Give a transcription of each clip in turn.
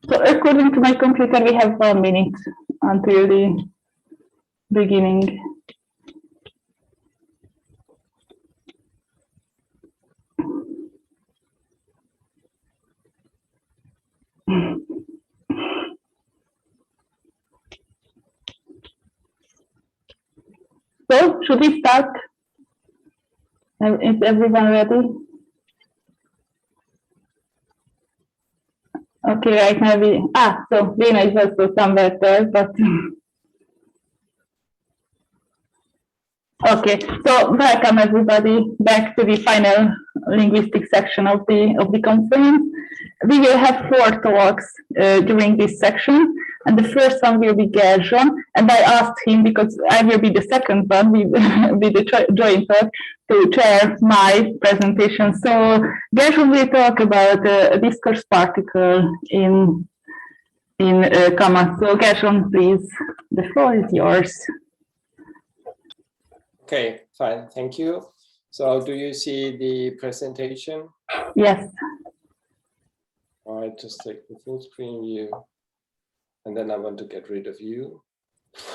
So according to my computer, we have 1 minute until the beginning. So, should we start? Is everyone ready? Okay, right now so Lena is also somewhere there, but okay. So welcome everybody back to the final linguistic section of the conference. We will have 4 talks during this section, and the first one will be Gerson. And I asked him, because I will be the second one with the joint talk, to chair my presentation. So Gerson will talk about a discourse particle in commas. So Gerson, please, the floor is yours. Okay, fine, thank you. So do you see the presentation? Yes. All right, just take the full screen view. And then I want to get rid of you.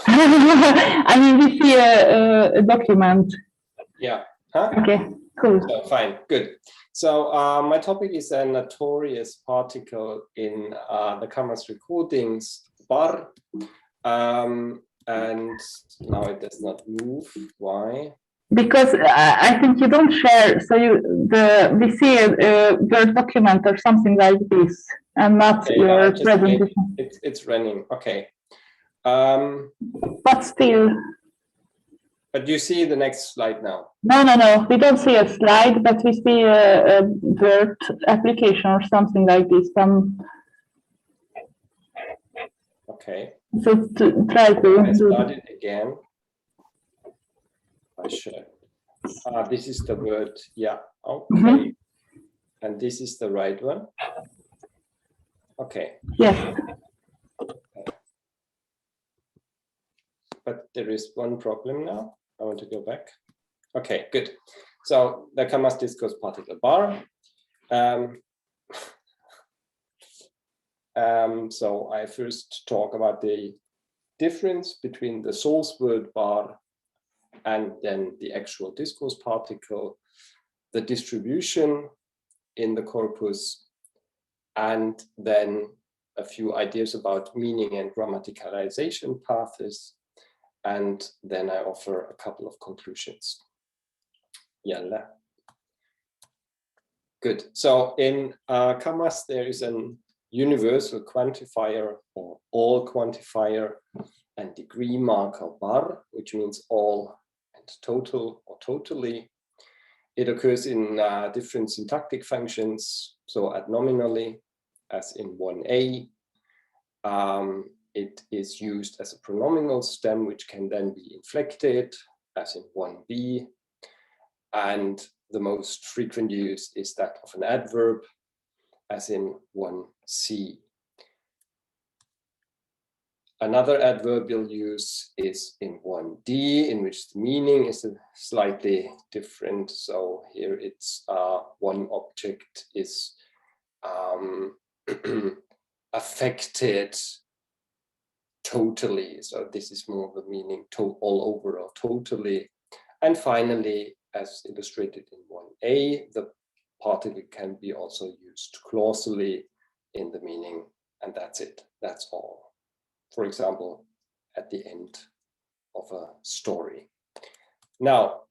I mean, we see a document. Yeah. Huh? Okay, cool. So, fine, good. So my topic is a notorious particle in the commas recordings, bar. And now it does not move. Why? Because I think you don't share. So we see your document or something like this, and not your presentation. It's running. Okay. But still. But you see the next slide now. No. We don't see a slide, but we see a Word application or something like this. Okay. So try to start it again. I should. This is the word. Yeah. Okay. And this is the right one. Okay. Yes. But there is one problem now. I want to go back. Okay, good. So the commas discourse particle bar. So I first talk about the difference between the source word bar and then the actual discourse particle, the distribution in the corpus, and then a few ideas about meaning and grammaticalization paths, and then I offer a couple of conclusions. Yalla. Good. So in commas, there is an universal quantifier or all quantifier and degree marker bar, which means all and total or totally. It occurs in different syntactic functions. So ad nominally, as in 1a, it is used as a pronominal stem, which can then be inflected, as in 1b. And the most frequent use is that of an adverb, as in 1c. Another adverbial use is in 1d, in which the meaning is slightly different. So here it's one object is affected totally. So this is more of the meaning all over or totally. And finally, as illustrated in 1a, the particle can be also used clausally in the meaning, and that's it. That's all. For example, at the end of a story. Now,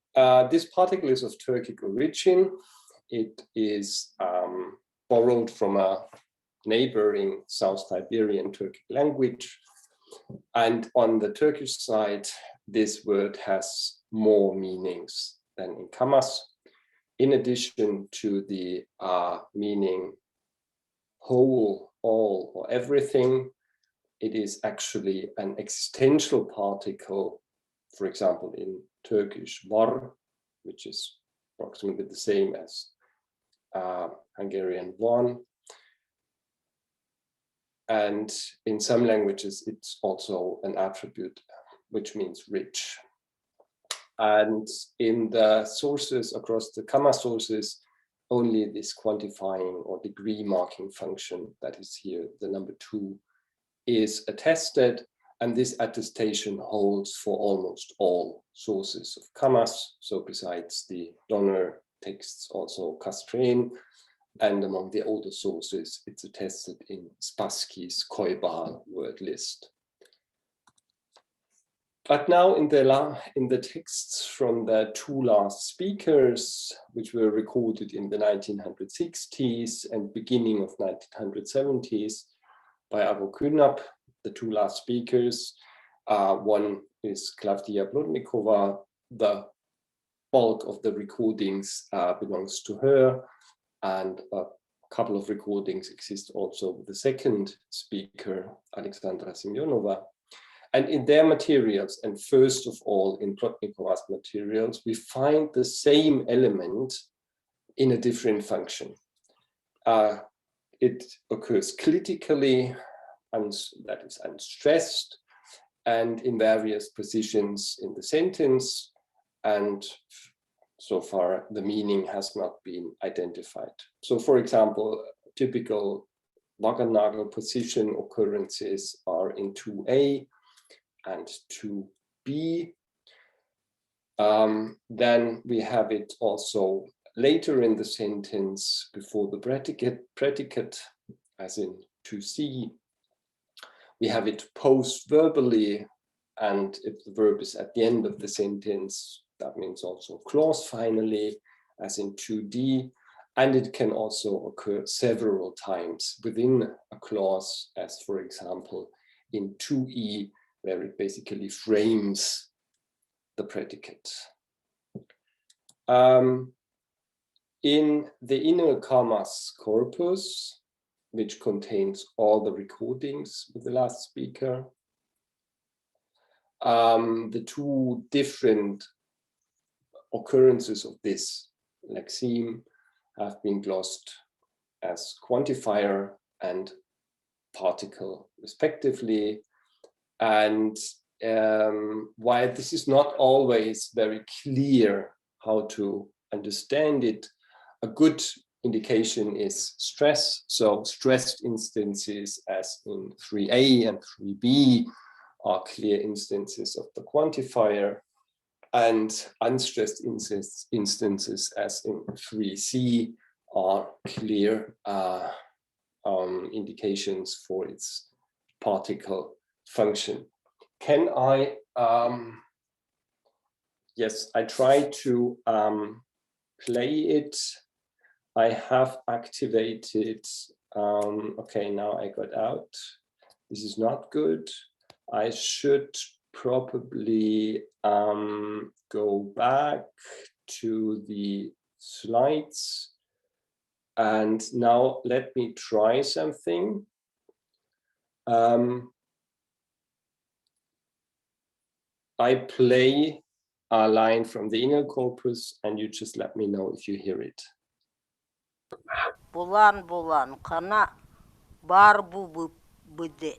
this particle is of Turkic origin. It is borrowed from a neighboring South Siberian Turkic language. And on the Turkish side, this word has more meanings than in commas. In addition to the meaning whole, all, or everything, it is actually an existential particle, for example, in Turkish var, which is approximately the same as Hungarian van. And in some languages, it's also an attribute, which means rich. And in the sources, across the comma sources, only this quantifying or degree marking function that is here, the number 2, is attested, and this attestation holds for almost all sources of commas. So besides the donor texts, also Castrain, and among the older sources, it's attested in Spassky's Koibal word list. But now in the texts from the 2 last speakers, which were recorded in the 1960s and beginning of 1970s by Avo Kynap, the 2 last speakers, one is Klavdia Blodnikova. The bulk of the recordings belongs to her, and a couple of recordings exist also with the second speaker, Alexandra Semyonova. And in their materials, and first of all in Blodnikova's materials, we find the same element in a different function. It occurs clitically, and that is unstressed, and in various positions in the sentence, and so far the meaning has not been identified. So for example, typical Wagernagel position occurrences are in 2a and 2b. Then we have it also later in the sentence before the predicate, as in 2c. We have it post-verbally, and if the verb is at the end of the sentence, that means also clause finally, as in 2d. And it can also occur several times within a clause, as for example in 2e, where it basically frames the predicate. In the inner commas corpus, which contains all the recordings with the last speaker, the 2 different occurrences of this lexeme have been glossed as quantifier and particle respectively. And while this is not always very clear how to understand it, a good indication is stress. So stressed instances as in 3a and 3b are clear instances of the quantifier, and unstressed instances as in 3c are clear indications for its particle function. Can I, yes, I try to play it. I have activated, okay, now I got out. This is not good. I should probably go back to the slides. And now let me try something. I play a line from the inner corpus, and you just let me know if you hear it. Bulan bulan kana barbu bude.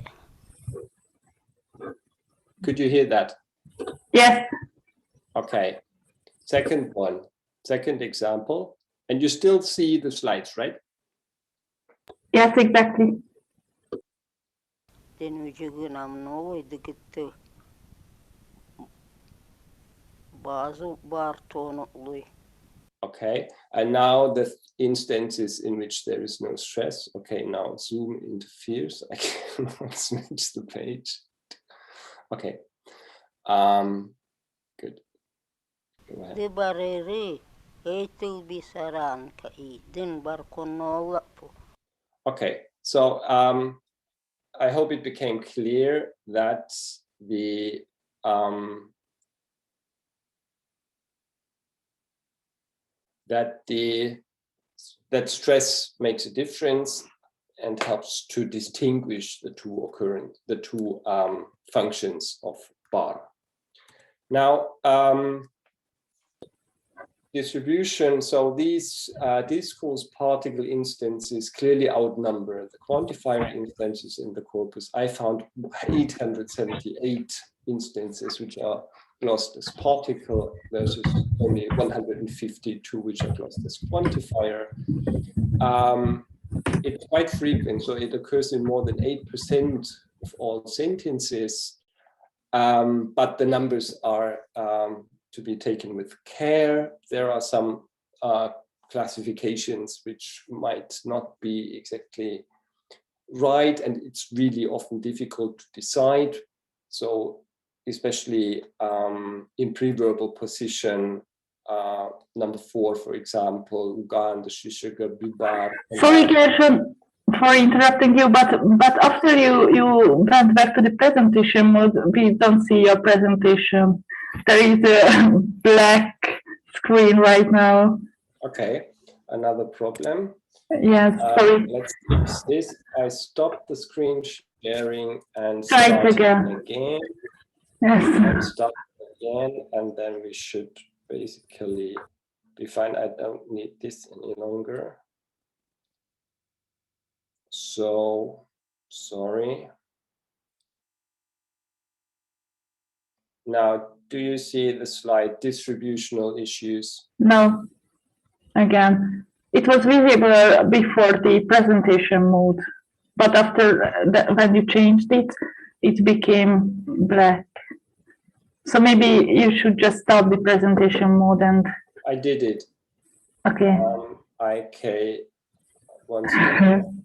Could you hear that? Yes. Okay. Second one, second example. And you still see the slides, right? Yes, exactly. Then we nam no idikit bazu bartono lui. Okay, and now the instances in which there is no stress. Okay, now Zoom interferes. I cannot switch the page. Okay, good. Go ahead. De barere etul bisaran kai din barkonola po. Okay, so I hope it became clear that the that stress makes a difference and helps to distinguish the two functions of bar. Now, distribution, so these discourse particle instances clearly outnumber the quantifier instances in the corpus. I found 878 instances, which are glossed as particle versus only 152 which are glossed as quantifier. It's quite frequent, so it occurs in more than 8% of all sentences, but the numbers are to be taken with care. There are some classifications which might not be exactly right, and it's really often difficult to decide. So especially in preverbal position, number 4, for example, Uganda, Shishiga, Bibar. Sorry, Gerson, for interrupting you, but after you went back to the presentation mode, we don't see your presentation. There is a black screen right now. Okay, another problem. Yes, sorry. Let's fix this. I stopped the screen sharing and Try start it again. Yes. And start again, and then we should basically be fine. I don't need this any longer. So, sorry. Now, do you see the slide distributional issues? No, again. It was visible before the presentation mode, but after when you changed it, it became black. So maybe you should just stop the presentation mode and... I did it. Okay. IK, one second.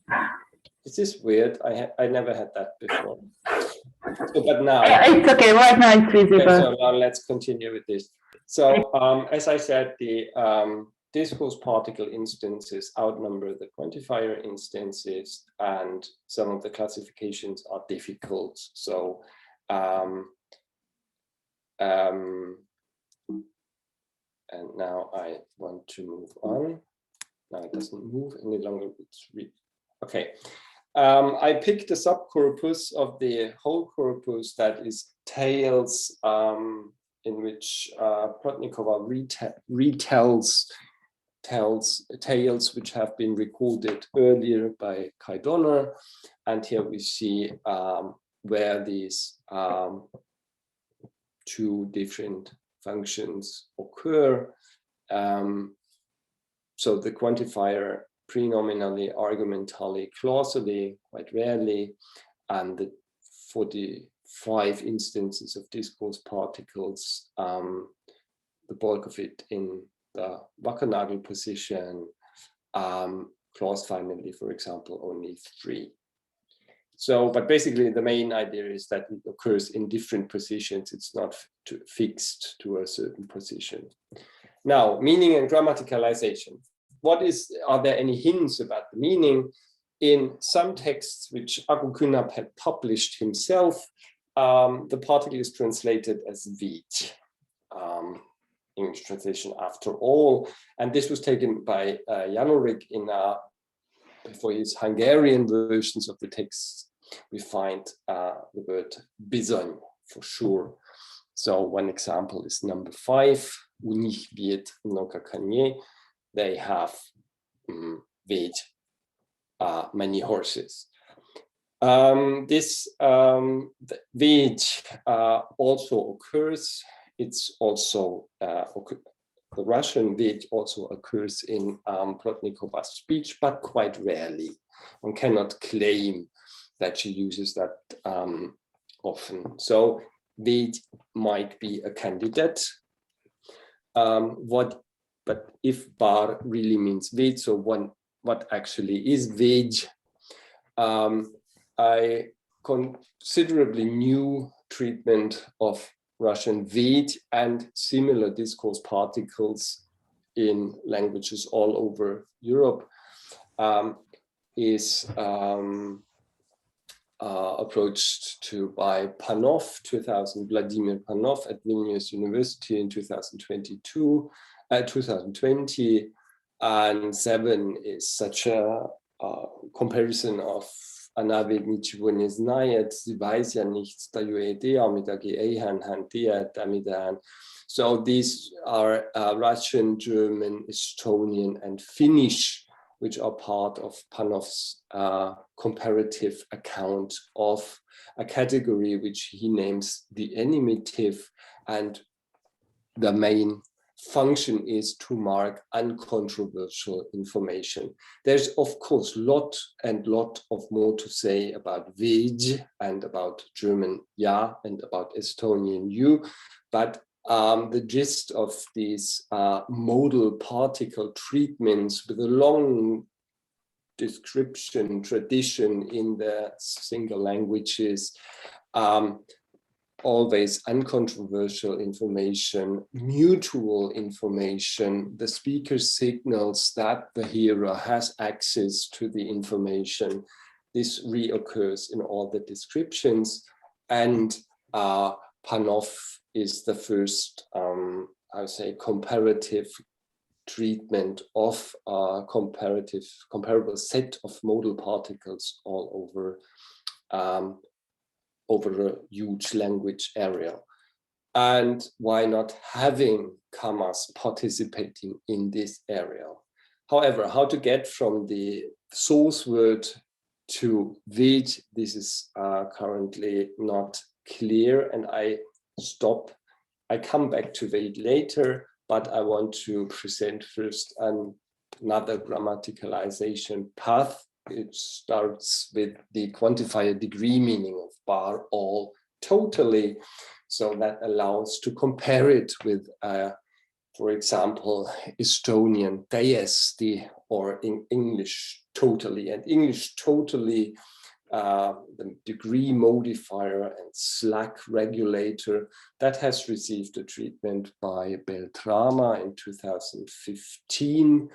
This is weird. I never had that before. So, but now... It's okay, right now it's visible. Okay, so now let's continue with this. So as I said, the discourse particle instances outnumber the quantifier instances, and some of the classifications are difficult. So and now I want to move on. Now it doesn't move any longer. It's okay. I picked a subcorpus of the whole corpus that is tales, in which Protnikova retells tales which have been recorded earlier by Kai Donner, and here we see where these two different functions occur. So the quantifier prenominally, argumentally, clausally, quite rarely, and the 45 instances of discourse particles, the bulk of it in the Wackernagel position, clause finally, for example, only 3. So, but basically the main idea is that it occurs in different positions. It's not fixed to a certain position. Now, meaning and grammaticalization. Are there any hints about the meaning? In some texts which Aku Künnap had published himself, the particle is translated as vid, English translation after all. And this was taken by Janorik for his Hungarian versions of the text. We find the word bizony for sure. So one example is number 5, u nich wird mnogo konie. They have vid, many horses. This vid also occurs. It's also the Russian vid also occurs in Protnikova's speech, but quite rarely. One cannot claim that she uses that often. So vid might be a candidate. But if bar really means vid, so what actually is vid? I considerably new treatment of Russian vid and similar discourse particles in languages all over Europe is approached by Panov, Vladimir Panov at Vilnius University in 2020, and 7 is such a comparison of Она ведь ничего не знает, sie weiß ja nichts, даю идея, So these are Russian, German, Estonian, and Finnish which are part of Panov's comparative account of a category which he names the animative, and the main function is to mark uncontroversial information. There's of course lot of more to say about Vég and about German Ja and about Estonian U, but the gist of these modal particle treatments with a long description tradition in the single languages, always uncontroversial information, mutual information. The speaker signals that the hearer has access to the information. This reoccurs in all the descriptions, and Panov is the first, I would say, comparative treatment of comparable set of modal particles all over a huge language area. And why not having commas participating in this area? However, how to get from the source word to Vég, this is currently not clear, and I come back to Vég later, but I want to present first another grammaticalization path. It starts with the quantifier degree meaning of bar, all, totally. So that allows to compare it with, for example, Estonian täiesti, or in English totally. And English totally, the degree modifier and slack regulator, that has received a treatment by Beltrama in 2015.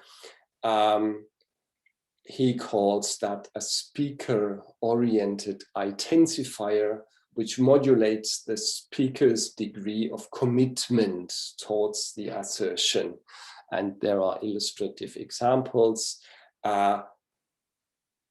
He calls that a speaker-oriented intensifier, which modulates the speaker's degree of commitment towards the assertion. And there are illustrative examples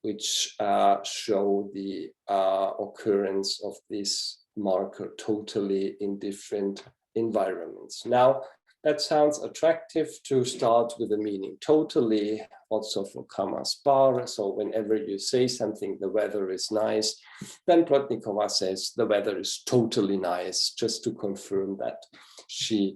which show the occurrence of this marker totally in different environments. Now, that sounds attractive to start with the meaning totally, also for commas bar. So whenever you say something, the weather is nice, then Plotnikova says the weather is totally nice, just to confirm that she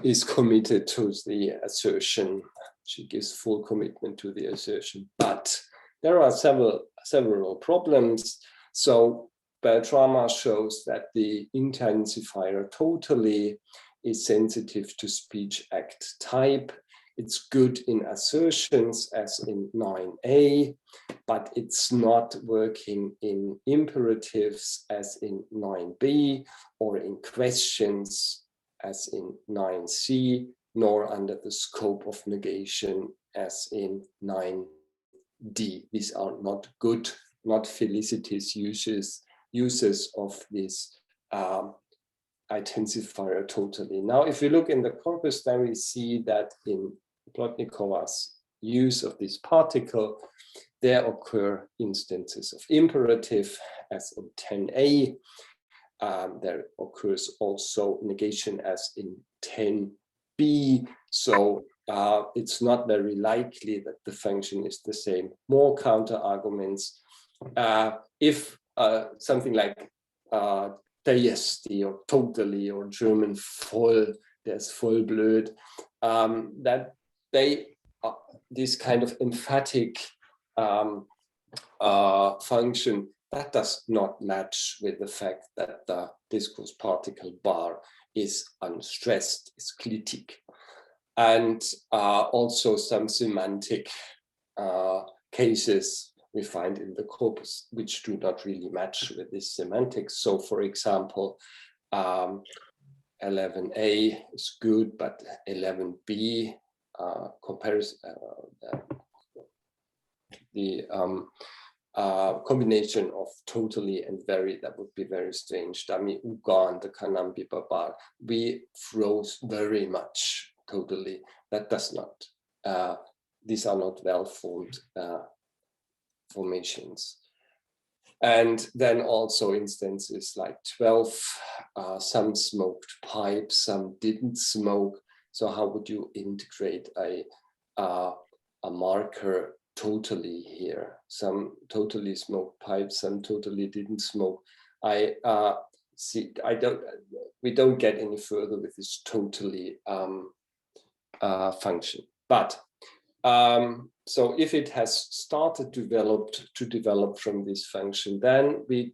is committed to the assertion. She gives full commitment to the assertion. But there are several problems. So Beltrama shows that the intensifier totally is sensitive to speech act type. It's good in assertions as in 9a, but it's not working in imperatives as in 9b, or in questions as in 9c, nor under the scope of negation as in 9d. These are not good, not felicitous uses of this intensifier totally. Now, if you look in the corpus, then we see that in Plotnikova's use of this particle, there occur instances of imperative as in 10a. There occurs also negation as in 10b. So it's not very likely that the function is the same. More counter arguments. If something like täiesti or totally, or German voll, there's voll blöd, that this kind of emphatic function, that does not match with the fact that the discourse particle bar is unstressed, is clitic. And also some semantic cases we find in the corpus which do not really match with this semantics. So for example, 11a is good, but 11b compares the combination of totally and very, that would be very strange. Dami ugan, the kanambi babar, we froze very much totally. That does not, these are not well-formed formations. And then also instances like 12, some smoked pipes, some didn't smoke. So how would you integrate a a marker totally here. Some totally smoked pipes, some totally didn't smoke. We don't get any further with this totally function. But so if it has started to develop from this function, then the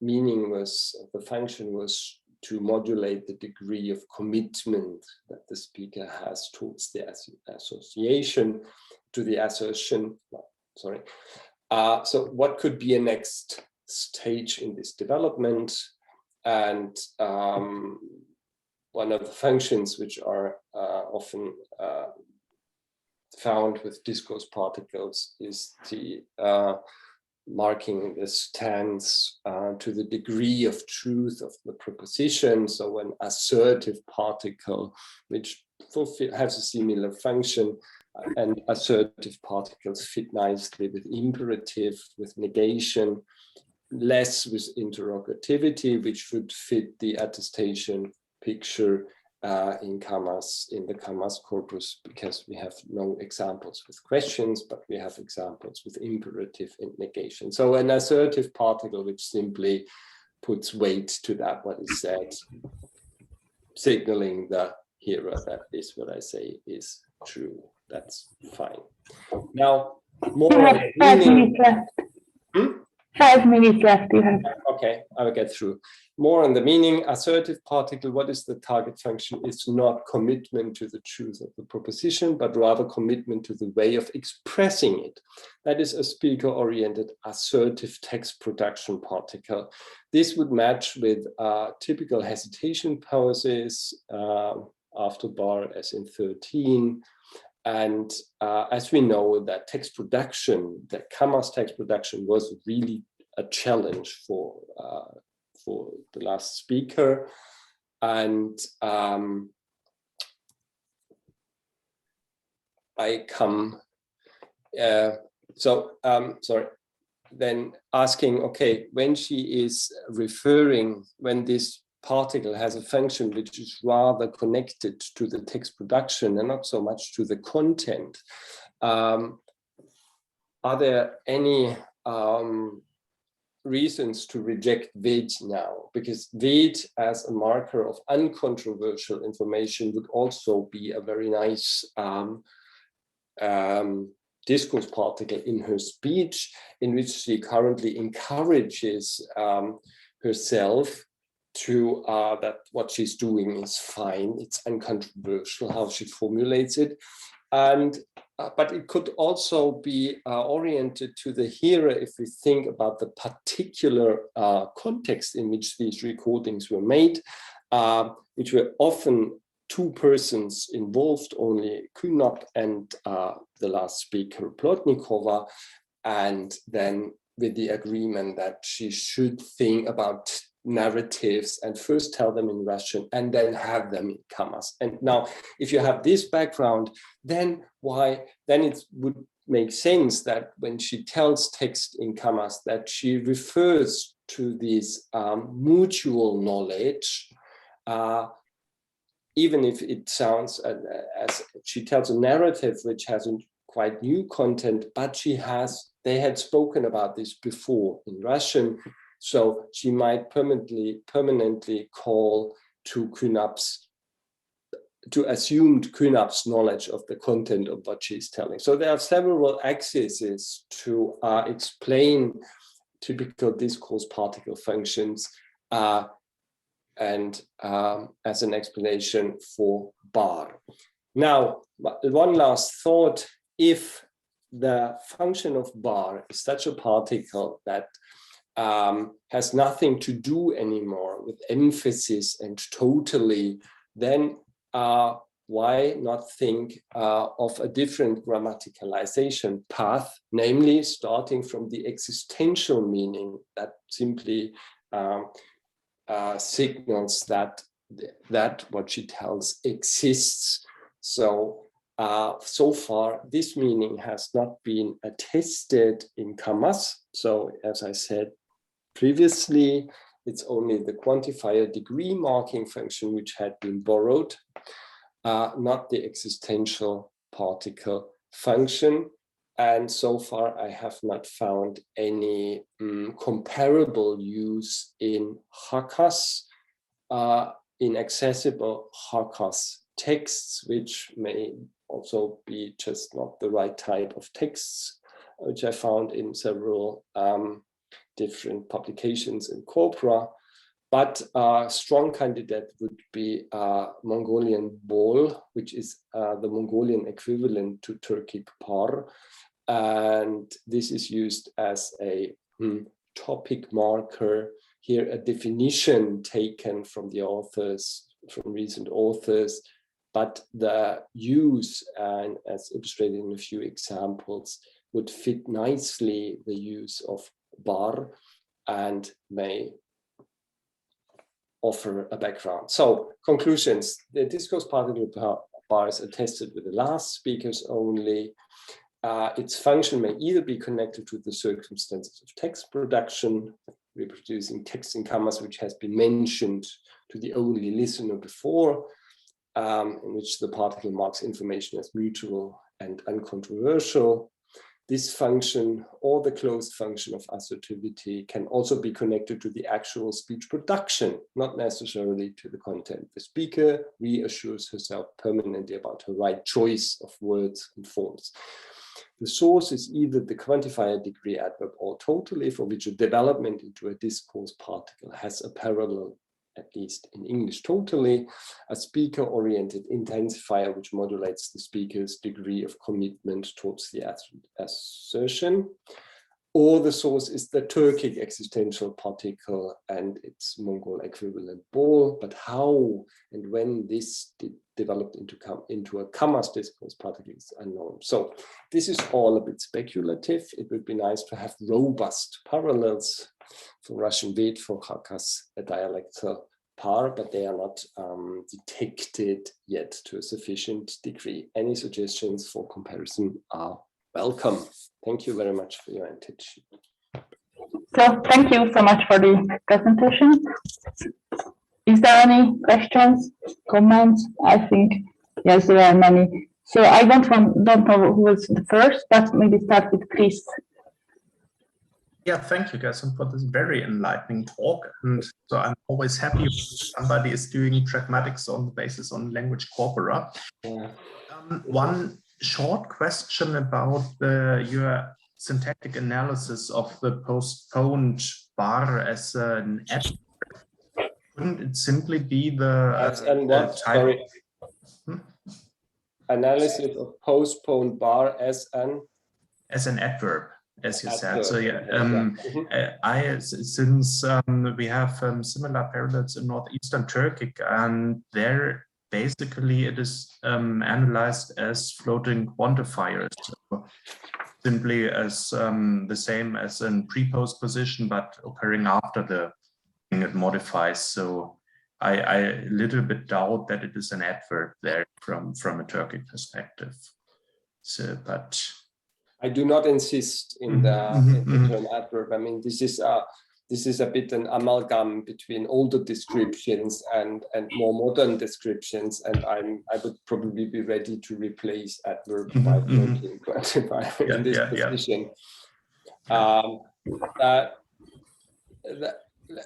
meaning was, the function was to modulate the degree of commitment that the speaker has towards the association, to the assertion, sorry. So what could be a next stage in this development? And one of the functions which are often found with discourse particles is the marking the stance to the degree of truth of the proposition. So an assertive particle which has a similar function, and assertive particles fit nicely with imperative, with negation, less with interrogativity, which would fit the attestation picture in the commas corpus, because we have no examples with questions, but we have examples with imperative and negation. So an assertive particle which simply puts weight to that what is said, signaling the hearer that is what I say is true. That's fine. Now, more on the 5 meaning. minutes left. 5 minutes left you have. Okay, I will get through. More on the meaning. Assertive particle, what is the target function? It's not commitment to the truth of the proposition, but rather commitment to the way of expressing it. That is a speaker-oriented assertive text production particle. This would match with typical hesitation pauses after bar, as in 13. And as we know, that text production, that commas text production was really a challenge for the last speaker. And I come, sorry, then asking, okay, when she is referring, when this particle has a function which is rather connected to the text production and not so much to the content, are there any reasons to reject vid now? Because vid as a marker of uncontroversial information would also be a very nice discourse particle in her speech, in which she currently encourages herself to that what she's doing is fine, it's uncontroversial how she formulates it. And but it could also be oriented to the hearer if we think about the particular context in which these recordings were made, which were often two persons involved, only Klumpp and the last speaker, Plotnikova, and then with the agreement that she should think about narratives and first tell them in Russian and then have them in commas. And now, if you have this background, then it would make sense that when she tells text in commas, that she refers to this mutual knowledge, even if it sounds as she tells a narrative which has a quite new content, but they had spoken about this before in Russian. So she might permanently call to assumed Knupp's knowledge of the content of what she's telling. So there are several axes to explain typical discourse particle functions and as an explanation for bar. Now, one last thought: if the function of bar is such a particle that has nothing to do anymore with emphasis and totally, then why not think of a different grammaticalization path, namely starting from the existential meaning that simply signals that what she tells exists. So so far, this meaning has not been attested in commas. So as I said previously, it's only the quantifier degree marking function which had been borrowed, not the existential particle function. And so far, I have not found any comparable use in Hakkas, in accessible Hakkas texts, which may also be just not the right type of texts, which I found in several different publications in corpora. But a strong candidate would be Mongolian bol, which is the Mongolian equivalent to Turkic par. And this is used as a topic marker. Here, a definition taken from the authors, from recent authors, but the use, and as illustrated in a few examples, would fit nicely the use of bar and may offer a background. So, conclusions. The discourse particle bars are tested with the last speakers only. Its function may either be connected to the circumstances of text production, reproducing text in commas, which has been mentioned to the only listener before, in which the particle marks information as mutual and uncontroversial. This function, or the closed function of assertivity, can also be connected to the actual speech production, not necessarily to the content. The speaker reassures herself permanently about her right choice of words and forms. The source is either the quantifier degree adverb or totally, for which a development into a discourse particle has a parallel, at least in English, totally, a speaker-oriented intensifier which modulates the speaker's degree of commitment towards the assertion, or the source is the Turkic existential particle and its Mongol equivalent bol. But how and when this developed into a commas discourse particle is unknown. So this is all a bit speculative. It would be nice to have robust parallels for Russian Ved, for Hakkas, a dialectal par, but they are not detected yet to a sufficient degree. Any suggestions for comparison are welcome. Thank you very much for your attention. So thank you so much for the presentation. Is there any questions, comments? I think, yes, there are many. So I don't know who was the first, but maybe start with Chris. Yeah, thank you, Gerson, for this very enlightening talk. And so I'm always happy when somebody is doing pragmatics on the basis on language corpora. Yeah. One short question about your syntactic analysis of the postponed bar as an adverb. Wouldn't it simply be the type? Sorry. Analysis of postponed bar as an adverb, as you said. Adverb. So yeah, since we have similar parallels in northeastern Turkic, and there basically it is analyzed as floating quantifiers, so simply as the same as in pre-post position, but occurring after the thing it modifies. So I a little bit doubt that it is an adverb there from a Turkic perspective. So, but I do not insist in the term adverb. I mean, this is a bit an amalgam between older descriptions and more modern descriptions, and I would probably be ready to replace adverb by floating quantifier in this position.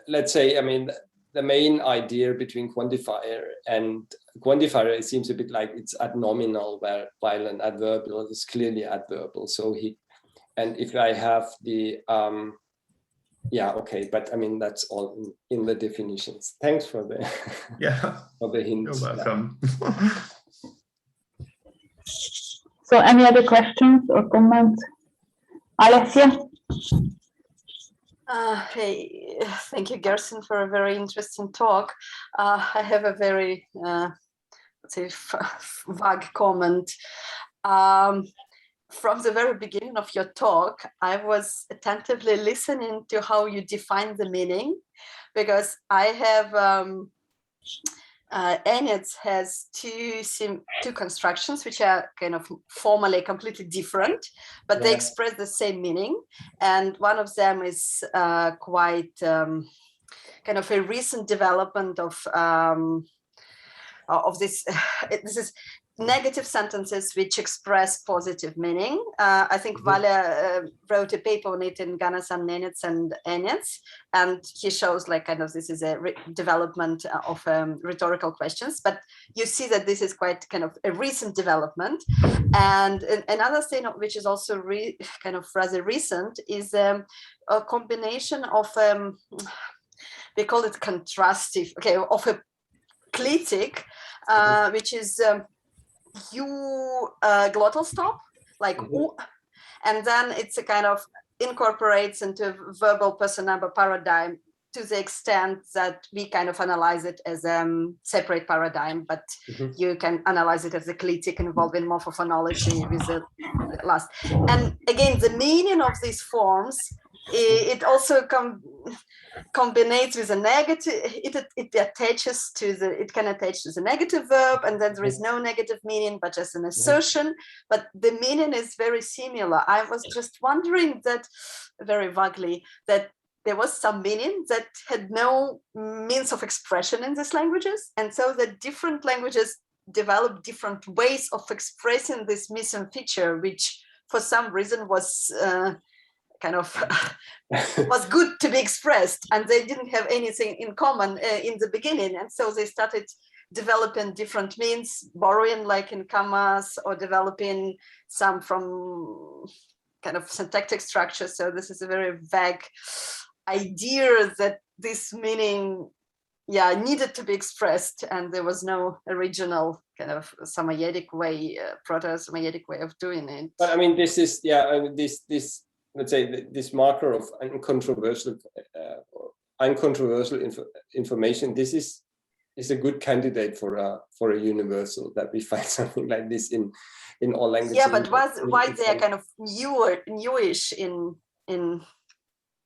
Let's say, I mean, the main idea between quantifier and quantifier, it seems a bit like it's adnominal, while an adverbial is clearly adverbial. So and if I have the yeah, okay, but I mean that's all in the definitions. Thanks for the for the hint. You're welcome. So any other questions or comments? Alessia? Hey, thank you, Gerson, for a very interesting talk. I have a very, let's say, vague comment. From the very beginning of your talk, I was attentively listening to how you define the meaning, because I have NENETS has two constructions which are kind of formally completely different, but they express the same meaning. And one of them is quite kind of a recent development of this. This is negative sentences which express positive meaning. I think Vale wrote a paper on it in Ganas and NENETS and NENETS, and he shows like kind of this is a development of rhetorical questions, but you see that this is quite kind of a recent development. And another thing which is also kind of rather recent is a combination of, we call it contrastive, okay, of a clitic, which is glottal stop, like ooh, and then it's a kind of incorporates into verbal person number paradigm to the extent that we kind of analyze it as a separate paradigm, but you can analyze it as a clitic involving morphophonology with the last. And again, the meaning of these forms, it also combines with a negative, it attaches to the, it can attach to the negative verb, and then there is no negative meaning, but just an assertion, but the meaning is very similar. I was just wondering that, very vaguely, that there was some meaning that had no means of expression in these languages, and so the different languages develop different ways of expressing this missing feature, which for some reason was kind of was good to be expressed, and they didn't have anything in common in the beginning, and so they started developing different means, borrowing like in commas, or developing some from kind of syntactic structure. So this is a very vague idea that this meaning needed to be expressed, and there was no original kind of Samoyedic way, proto-Samoyedic way of doing it. But I mean, this is this let's say this marker of uncontroversial information. This is a good candidate for a universal, that we find something like this in all languages. Yeah, but why they are kind of newish in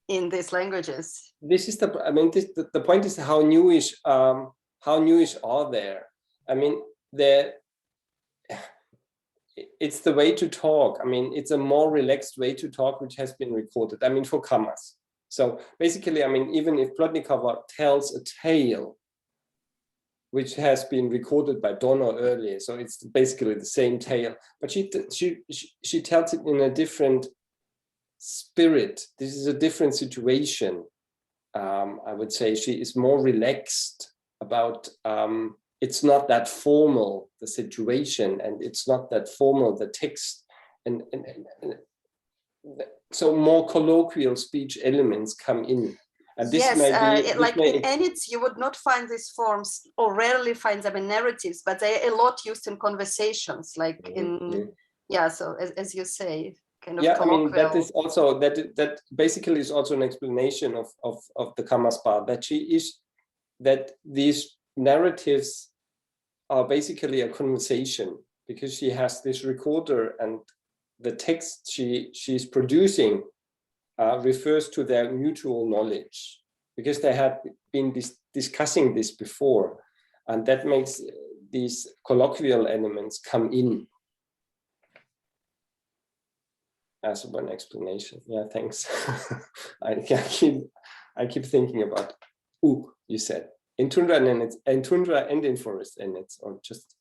these languages? This is the point is how newish are there? I mean, it's the way to talk. I mean, it's a more relaxed way to talk, which has been recorded. I mean, for commas. So basically, I mean, even if Plotnikova tells a tale, which has been recorded by Donner earlier, so it's basically the same tale, but she tells it in a different spirit. This is a different situation. I would say she is more relaxed about. It's not that formal, the situation, and it's not that formal, the text, and so more colloquial speech elements come in. And this like in NENETS, you would not find these forms, or rarely find them in narratives, but they're a lot used in conversations, like in, so as you say, kind of colloquial. I mean, that is also, that basically is also an explanation of the Kammas part, that these narratives are basically a conversation, because she has this recorder, and the text she's producing refers to their mutual knowledge, because they had been discussing this before, and that makes these colloquial elements come in as one explanation. Yeah, thanks. I keep thinking about you said. In Tundra and NENETS, and Tundra and in Forest NENETS, or just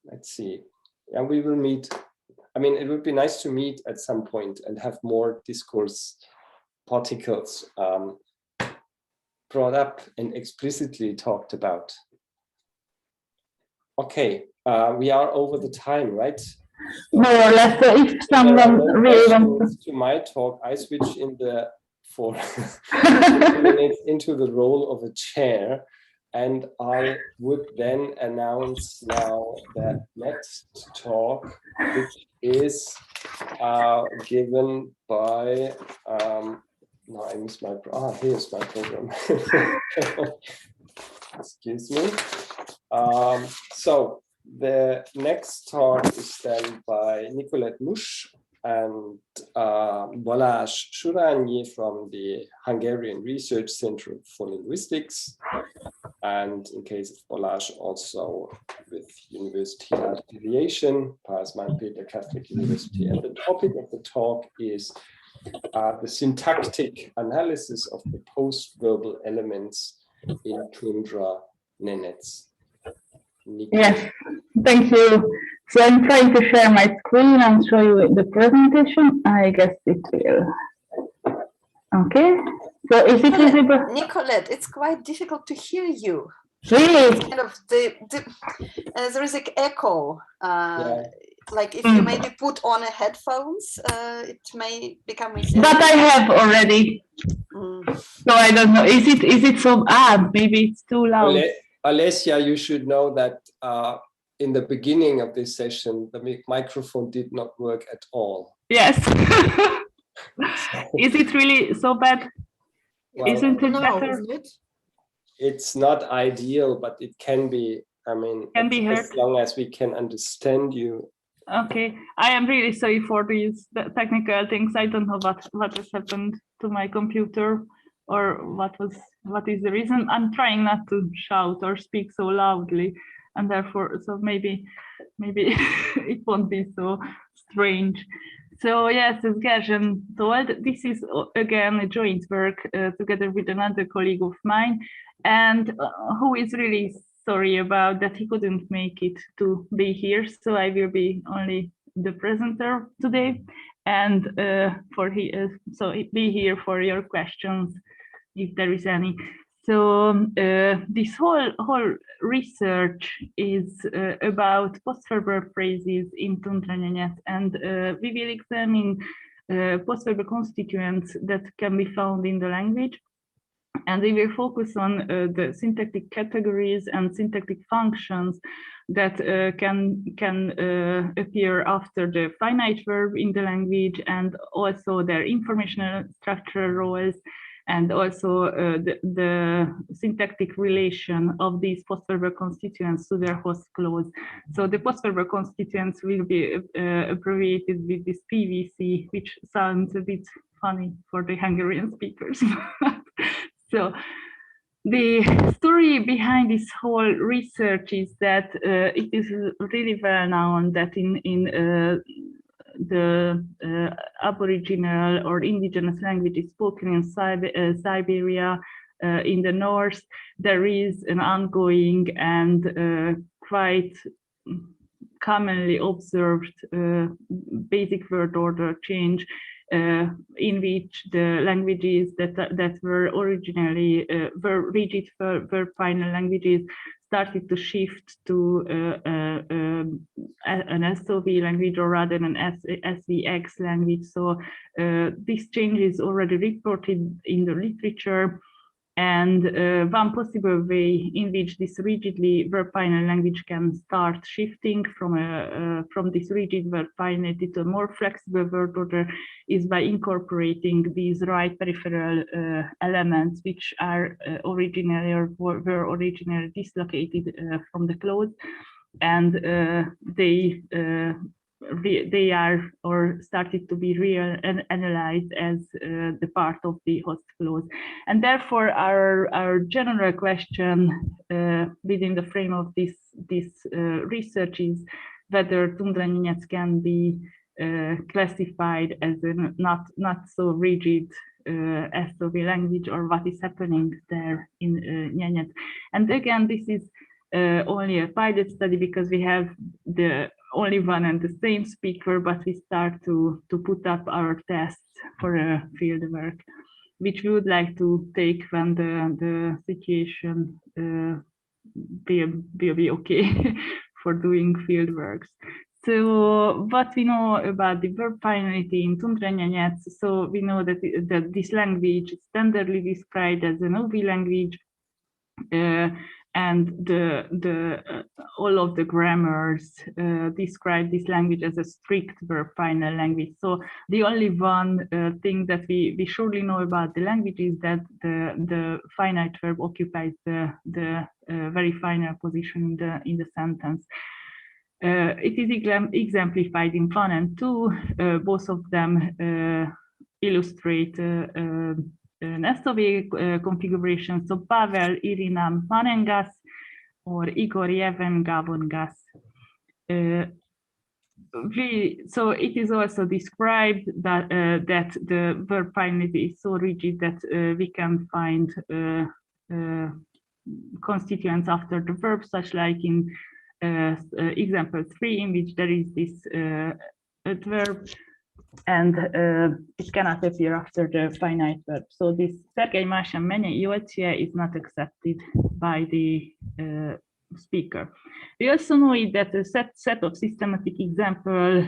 let's see. Yeah, we will meet. I mean, it would be nice to meet at some point and have more discourse particles brought up and explicitly talked about. Okay, we are over the time, right? More or less. If someone really wants to my talk, I switch in for minutes into the role of a chair, and I would then announce now that next talk, which is given by no, I missed my here's my program. Excuse me. So the next talk is then by Nikolett and Balázs Surányi from the Hungarian Research Center for Linguistics, and in case of Balázs, also with University Affiliation, Pázmány, Péter Catholic University. And the topic of the talk is the syntactic analysis of the post-verbal elements in Tundra NENETS. Yes, thank you. So I'm trying to share my screen and show you the presentation. I guess it will. Okay. So is it visible? Nikolett, it's quite difficult to hear you. Really? It's kind of there is like echo. Yeah. Like if you maybe put on a headphones, it may become easier. But I have already. So I don't know. Is it so bad? Maybe it's too loud. Alessia, you should know that in the beginning of this session, the microphone did not work at all. Yes. Is it really so bad? Well, Isn't it No, better? isn't it? it's not ideal, but it can be. I mean, Can be heard. as long as we can understand you. Okay, I am really sorry for these technical things. I don't know what has happened to my computer or what is the reason. I'm trying not to shout or speak so loudly, and therefore, so maybe it won't be so strange. So yes, as Gerson told, this is again a joint work together with another colleague of mine, and who is really sorry about that he couldn't make it to be here. So I will be only the presenter today, and so be here for your questions if there is any. So this whole research is about postverbal phrases in Tundra NENETS, and we will examine postverbal constituents that can be found in the language. And we will focus on the syntactic categories and syntactic functions that can appear after the finite verb in the language, and also their informational structural roles, and also the syntactic relation of these postverbal constituents to their host clause. So the postverbal constituents will be abbreviated with this PVC, which sounds a bit funny for the Hungarian speakers. So the story behind this whole research is that it is really well known that in the Aboriginal or indigenous languages spoken in Siberia in the north, there is an ongoing and quite commonly observed basic word order change in which the languages that were originally were rigid verb final languages started to shift to an SOV language, or rather an SVX language. So this change is already reported in the literature. And one possible way in which this rigidly verb final language can start shifting from this rigid verb finality to a more flexible word order is by incorporating these right peripheral elements, which are originally or were originally dislocated from the clause, and they are or started to be real and analyzed as the part of the host clause. And therefore our general question within the frame of this research is whether Tundra NENETS can be classified as a not so rigid SOV language, or what is happening there in NENETS. And again, this is only a pilot study because we have the only one and the same speaker, but we start to put up our tests for a field work, which we would like to take when the situation will be okay for doing field works. So what we know about the verb finality in Tundra NENETS, so we know that this language is standardly described as an OV language, and all of the grammars describe this language as a strict verb final language. So the only one thing that we surely know about the language is that the finite verb occupies the very final position in the sentence. It is exemplified in 1 and 2. Both of them illustrate an SOV configuration. So Pavel Irinam Manengas or Igor Yeven Gavongas. So it is also described that that the verb finality is so rigid that we can find constituents after the verb, such like in example 3, in which there is this adverb, and it cannot appear after the finite verb. So this Sergei Masha Menye Iotye is not accepted by the speaker. We also know that a set of systematic example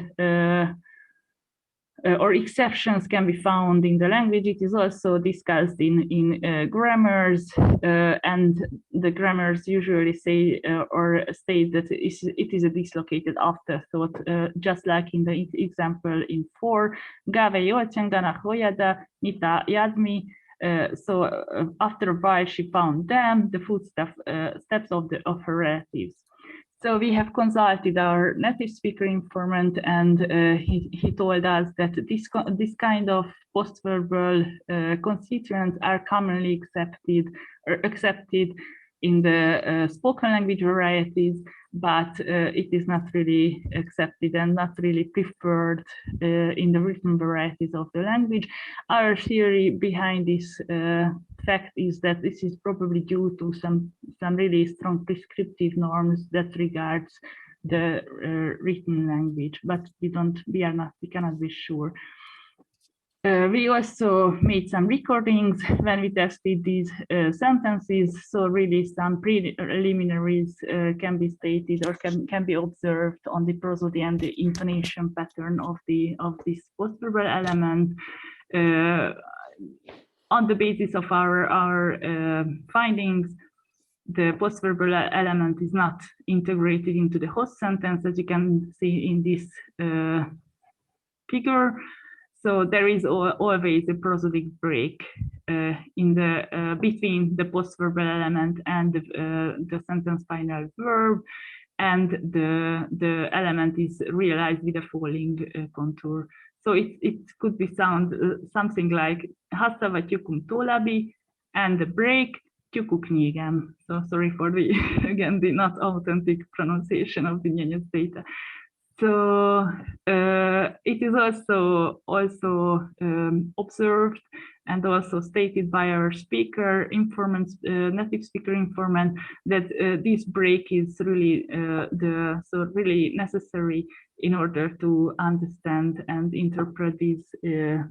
or exceptions can be found in the language. It is also discussed in grammars, and the grammars usually say or state that it is a dislocated afterthought, just like in the example in 4, Gave Yolchengana Hoyada Nita Yadmi. So after a while, she found them, the footsteps of her relatives. So we have consulted our native speaker informant, and he told us that this kind of post-verbal constituents are commonly accepted in the spoken language varieties, but it is not really accepted and not really preferred in the written varieties of the language. Our theory behind this fact is that this is probably due to some really strong prescriptive norms that regards the written language, but we cannot be sure. We also made some recordings when we tested these sentences, so really some preliminaries can be stated or can be observed on the prosody and the intonation pattern of this post-verbal element. On the basis of our findings, the post-verbal element is not integrated into the host sentence, as you can see in this figure. So there is always a prosodic break in the between the post-verbal element and the sentence final verb, and the element is realized with a falling contour. So it could be something like Hassava tyukum tolabi, and the break tyukuk nyigam. So sorry for the not authentic pronunciation of the Nyenes data. So it is also observed and also stated by our speaker informant, native speaker informant, that this break is really really necessary in order to understand and interpret these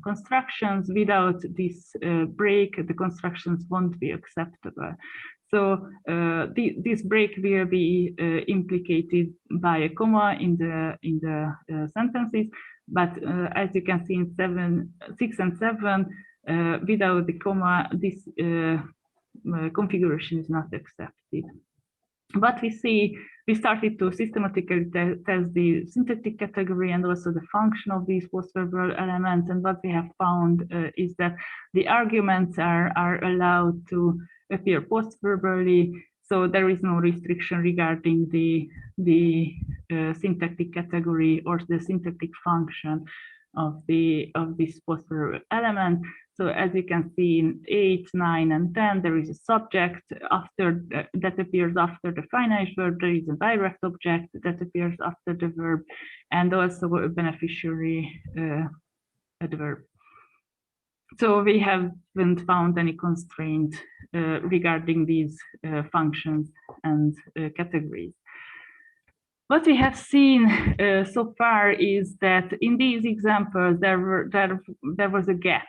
constructions. Without this break, the constructions won't be acceptable. So this break will be implicated by a comma in the sentences, but as you can see in 6 and 7, without the comma, this configuration is not accepted. But we started to systematically test the syntactic category and also the function of these post-verbal elements. And what we have found is that the arguments are allowed to appear post-verbally, so there is no restriction regarding the syntactic category or the syntactic function of this post-verbal element. So as you can see in 8, 9, and 10, there is a subject that appears after the finite verb. There is a direct object that appears after the verb, and also a beneficiary adverb. So we haven't found any constraint regarding these functions and categories. What we have seen so far is that in these examples there was a gap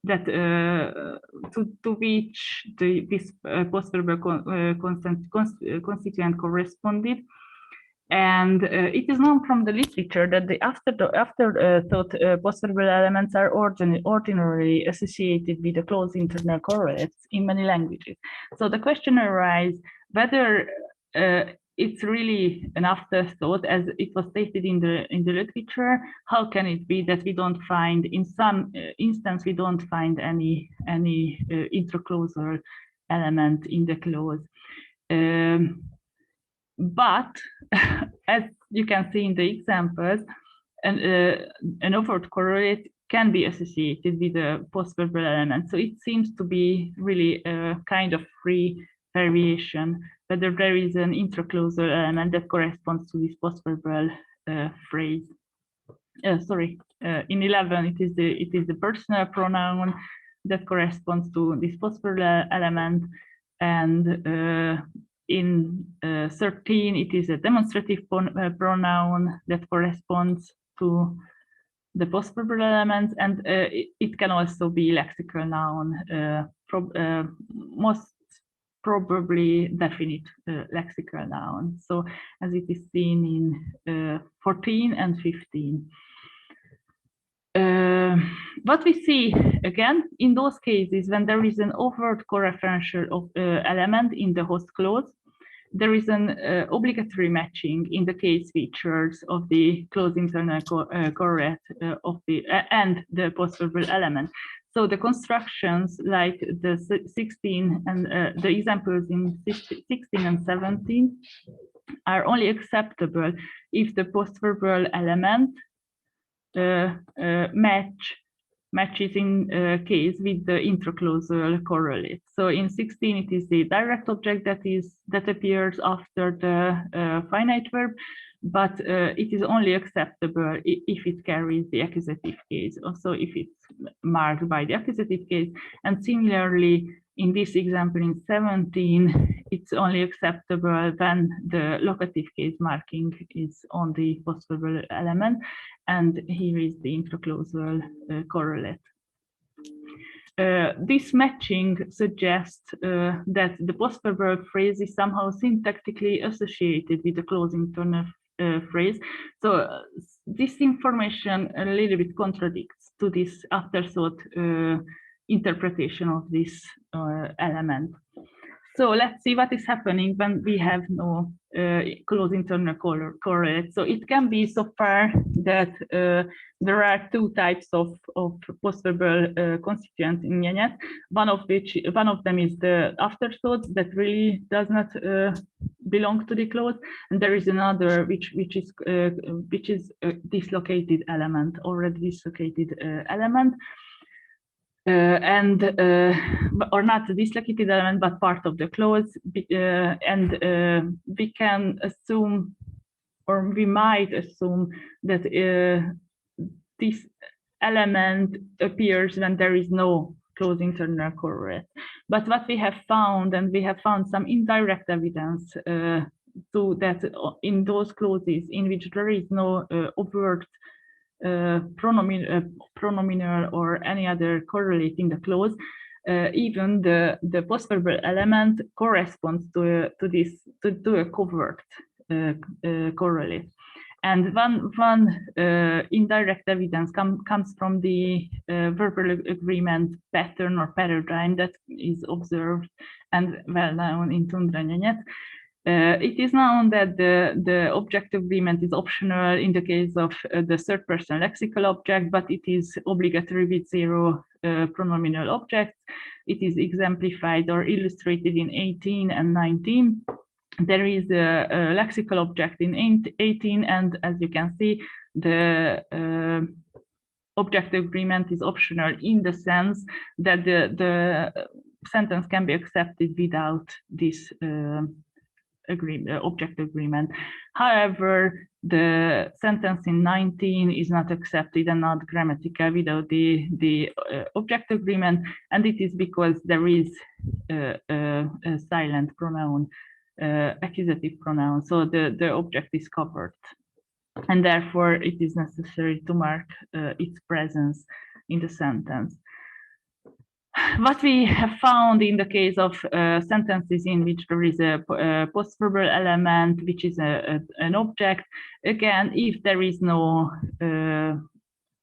that to which this post-verbal constituent corresponded. And it is known from the literature that the afterthought post-verbal elements are ordinarily associated with the close internal correlates in many languages. So the question arises whether it's really an afterthought, as it was stated in the literature. How can it be that we don't find, in some instance, we don't find any interclausal element in the clause? But as you can see in the examples, an overt correlate can be associated with a post-verbal element. So it seems to be really a kind of free variation, whether there is an interclausal element that corresponds to this post-verbal phrase. In 11, it is the personal pronoun that corresponds to this post-verbal element, and in 13, it is a demonstrative pronoun that corresponds to the postverbal elements, and it can also be lexical noun, most probably definite lexical noun. So as it is seen in 14 and 15. What we see again in those cases when there is an overt coreferential element in the host clause, there is an obligatory matching in the case features of the clause internal correlate of the and the postverbal element. So the constructions like the 16 and the examples in 16 and 17 are only acceptable if the postverbal element matches in case with the intraclausal correlate. So in 16, it is the direct object that appears after the finite verb, but it is only acceptable if it carries the accusative case, also if it's marked by the accusative case. And similarly, in this example in 17, it's only acceptable when the locative case marking is on the postverbal element, and here is the intraclausal correlate. This matching suggests that the postverbal phrase is somehow syntactically associated with the clause internal phrase. So this information a little bit contradicts to this afterthought interpretation of this element. So let's see what is happening when we have no clause internal correlate. So it can be so far that there are two types of postverbal constituents in NENETS. One of them is the afterthought that really does not belong to the clause, and there is another which is a dislocated element, already dislocated element. Or not a dislocated element, but part of the clause, and we can assume, or we might assume, that this element appears when there is no clause internal correlate. But what we have found, and we have found some indirect evidence to that in those clauses in which there is no overt pronominal or any other correlate in the clause, even the postverbal element corresponds to a covert correlate. And one indirect evidence comes from the verbal agreement pattern or paradigm that is observed and well known in TUNDRA NENETS. It is known that the object agreement is optional in the case of the third person lexical object, but it is obligatory with 0 pronominal objects. It is exemplified or illustrated in 18 and 19. There is a lexical object in 18, and as you can see, the object agreement is optional in the sense that the sentence can be accepted without this object agreement. However, the sentence in 19 is not accepted and not grammatical without the object agreement, and it is because there is a silent pronoun, accusative pronoun, so the object is covered, and therefore it is necessary to mark its presence in the sentence. What we have found in the case of sentences in which there is a postverbal element, which is an object, again, if there is no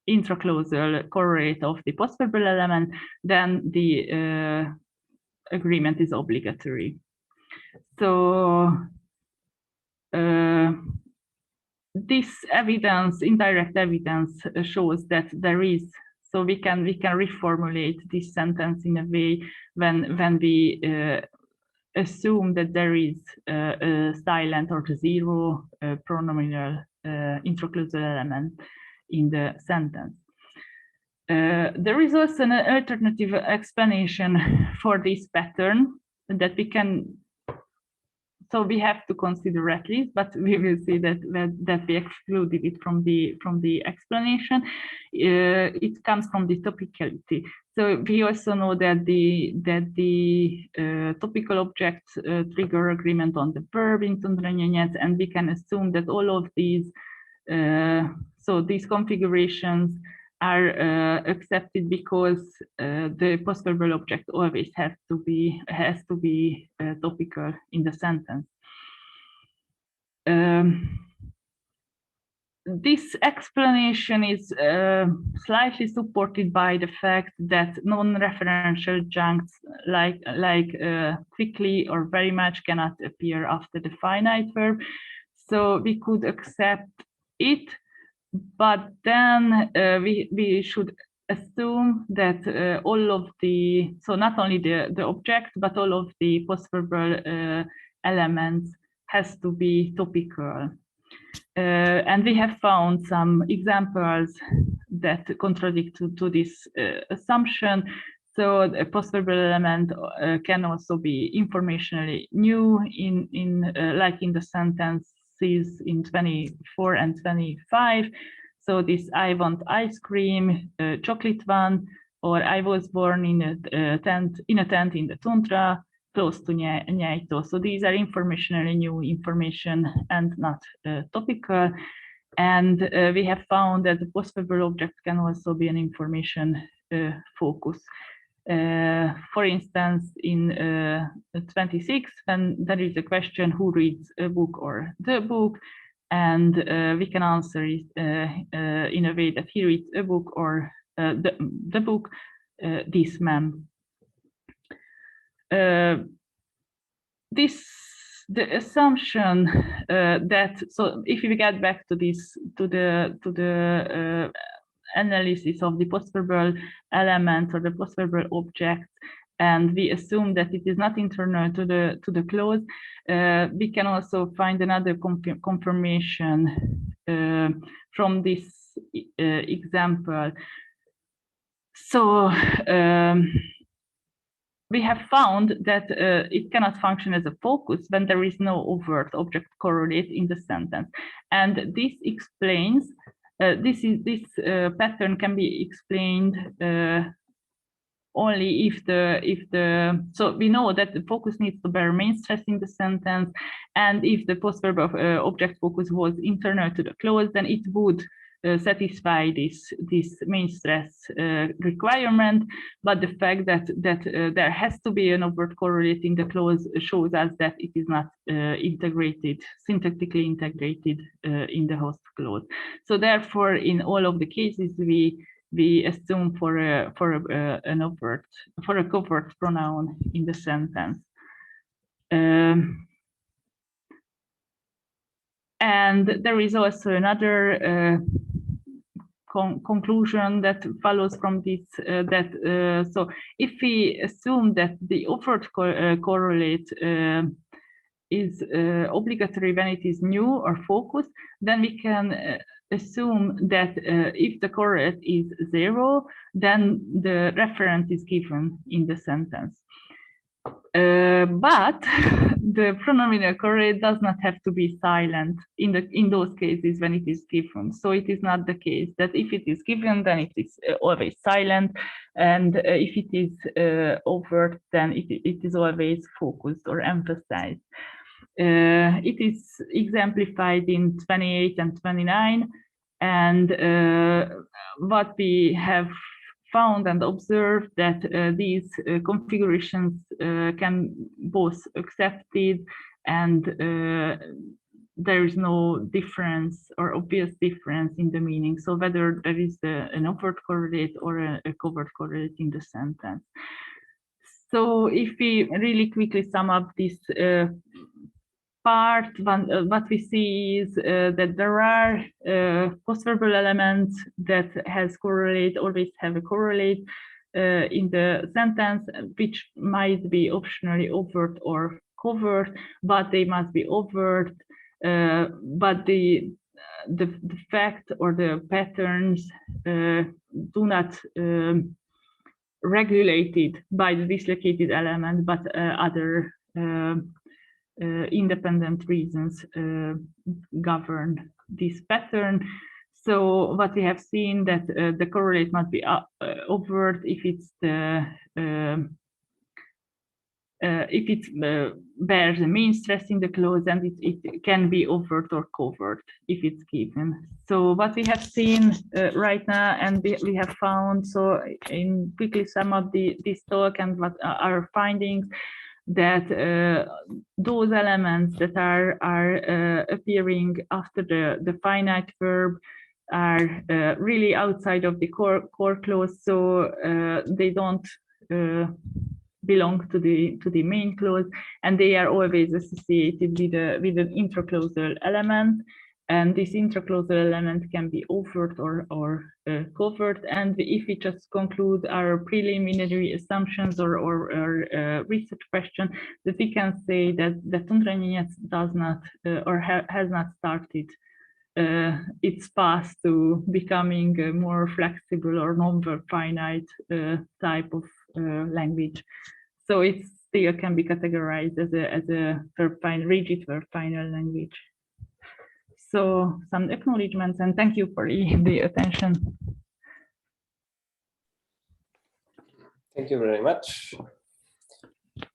intraclausal correlate of the postverbal element, then the agreement is obligatory. So this evidence, indirect evidence, shows that there is. So we can reformulate this sentence in a way when we assume that there is a silent or 0 pronominal intraclausal element in the sentence. There is also an alternative explanation for this pattern that we can so we have to consider at least, but we will see that we excluded it from the explanation. It comes from the topicality. So we also know that the topical objects trigger agreement on the verb in TUNDRA NENETS, and we can assume that all of these so these configurations are accepted because the postverbal object always has to be topical in the sentence. This explanation is slightly supported by the fact that non-referential juncts like quickly or very much cannot appear after the finite verb. So we could accept it, but then we should assume that all of the, so not only the object, but all of the postverbal elements has to be topical. And we have found some examples that contradict to this assumption. So a postverbal element can also be informationally new in like in the sentences in 24 and 25. So this I want ice cream, chocolate one, or I was born in a tent in the tundra, close to Nyájtó. So these are informationally new information and not topical. And we have found that the postverbal object can also be an information focus. For instance, in 26, when there is a question, who reads a book or the book, and we can answer it in a way that he reads a book or the book, this man. The assumption that, so if we get back to this, to the analysis of the postverbal element or the postverbal object, and we assume that it is not internal to the clause, we can also find another confirmation from this example. So we have found that it cannot function as a focus when there is no overt object correlate in the sentence, and this explains this pattern can be explained only if the so we know that the focus needs to bear main stress in the sentence, and if the postverb of object focus was internal to the clause, then it would satisfy this main stress requirement. But the fact that there has to be an overt correlate in the clause shows us that it is not integrated, syntactically integrated in the host clause. So therefore, in all of the cases, we assume for a covert pronoun in the sentence. And there is also another conclusion that follows from this, so if we assume that the overt correlate is obligatory when it is new or focused, then we can assume that if the correlate is 0, then the referent is given in the sentence. But the pronominal correlate does not have to be silent in those cases when it is given. So it is not the case that if it is given, then it is always silent, and if it is overt, then it is always focused or emphasized. It is exemplified in 28 and 29, and what we have found and observed that these configurations can both accepted, and there is no difference or obvious difference in the meaning. So whether there is an overt correlate or a covert correlate in the sentence. So if we really quickly sum up this part, what we see is that there are postverbal elements that always have a correlate in the sentence, which might be optionally overt or covert, but they must be overt. But the fact or the patterns do not regulated by the dislocated element, but other independent reasons govern this pattern. So what we have seen that the correlate must be overt if it's the if it bears the main stress in the clause, and it can be overt or covert if it's given. So what we have seen right now, and we have found, so in quickly sum up this talk and what our findings, that those elements that are appearing after the finite verb are really outside of the core clause, so they don't belong to the main clause, and they are always associated with an intraclausal element, and this intraclausal element can be overt or covert. And if we just conclude our preliminary assumptions or research question, that we can say that the TUNDRA NENETS does not or has not started its path to becoming a more flexible or non-verb finite type of language. So it still can be categorized as a rigid verb final language. So some acknowledgements, and thank you for the attention. Thank you very much,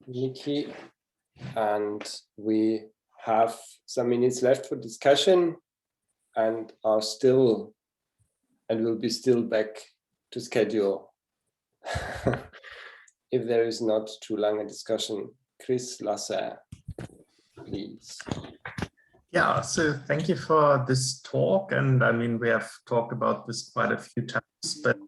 Nikki. And we have some minutes left for discussion, and are still and will be still back to schedule if there is not too long a discussion. Chris Lasser, please. Yeah, so thank you for this talk. And I mean, we have talked about this quite a few times, but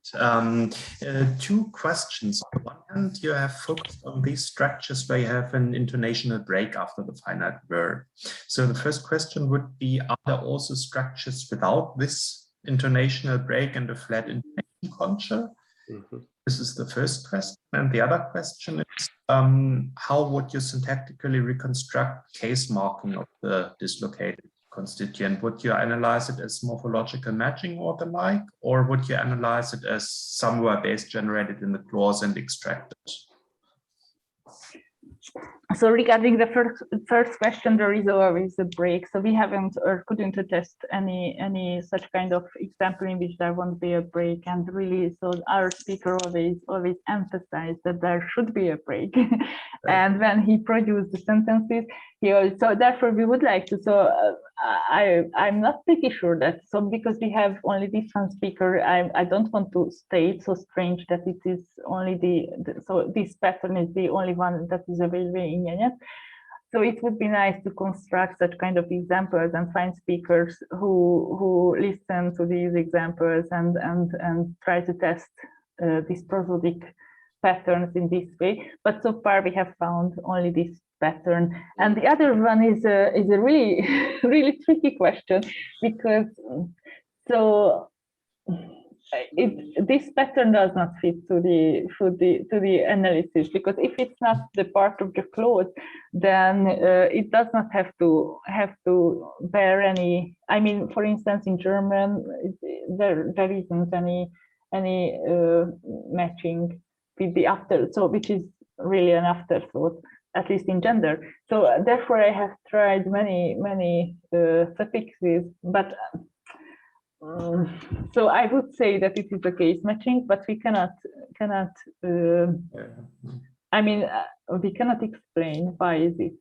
two questions. On the one hand, you have focused on these structures where you have an intonational break after the finite verb. So the first question would be, are there also structures without this intonational break and a flat intonation concha? Mm-hmm. This is the first question. And the other question is, how would you syntactically reconstruct case marking of the dislocated constituent? Would you analyze it as morphological matching or the like, or would you analyze it as somewhere base generated in the clause and extracted? So regarding the first question, there is always a break. So we haven't or couldn't attest any such kind of example in which there won't be a break. And really, so our speaker always emphasized that there should be a break. And when he produced the sentences, he also, therefore we would like to, so I'm not pretty sure that, so because we have only this one speaker, I don't want to state so strange that it is only so this pattern is the only one that is available in NENETS. So it would be nice to construct such kind of examples and find speakers who listen to these examples and try to test these prosodic patterns in this way. But so far we have found only this pattern. And the other one is a really really tricky question, because so this pattern does not fit to the analysis, because if it's not the part of the clause, then it does not have to bear any. I mean, for instance, in German, there isn't any matching with the after, so which is really an afterthought, at least in gender. So therefore, I have tried many suffixes, but. So I would say that it is a case matching, but we cannot. I mean, we cannot explain why is it.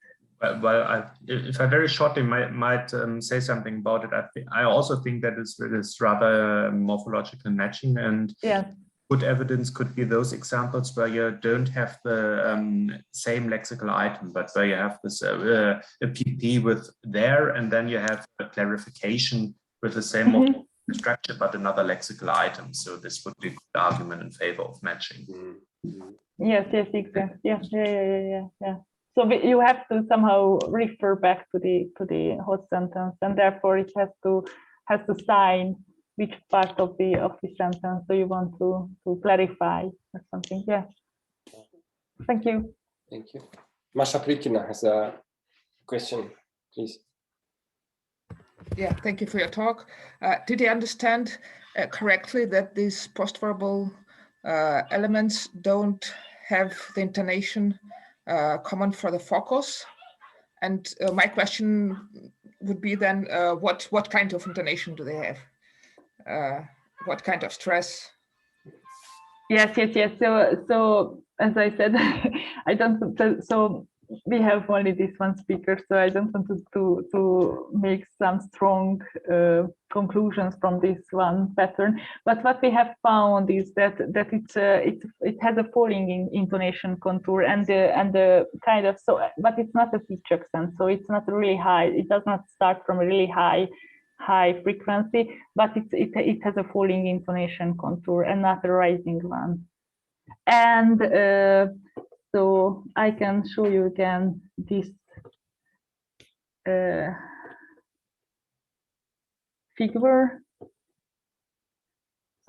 Well, if I very shortly might say something about it, I also think that it is rather morphological matching, and yeah. Good evidence could be those examples where you don't have the same lexical item, but where you have this a PP with there, and then you have a clarification with the same structure, but another lexical item. So this would be a good argument in favor of matching. Yes, exactly. Yeah. So you have to somehow refer back to the host sentence, and therefore it has to sign which part of the sentence so you want to clarify or something. Yeah. Thank you. Thank you. Masha Prikina has a question, please. Yeah, thank you for your talk. Did I understand correctly that these postverbal elements don't have the intonation common for the focus? And my question would be then, what kind of intonation do they have? What kind of stress? Yes. So as I said, I don't. So we have only this one speaker, so I don't want to make some strong conclusions from this one pattern. But what we have found is that it has a falling intonation contour and the kind of, so, but it's not a pitch accent, so it's not really high. It does not start from a really high frequency, but it has a falling intonation contour and not a rising one. And so I can show you again this figure.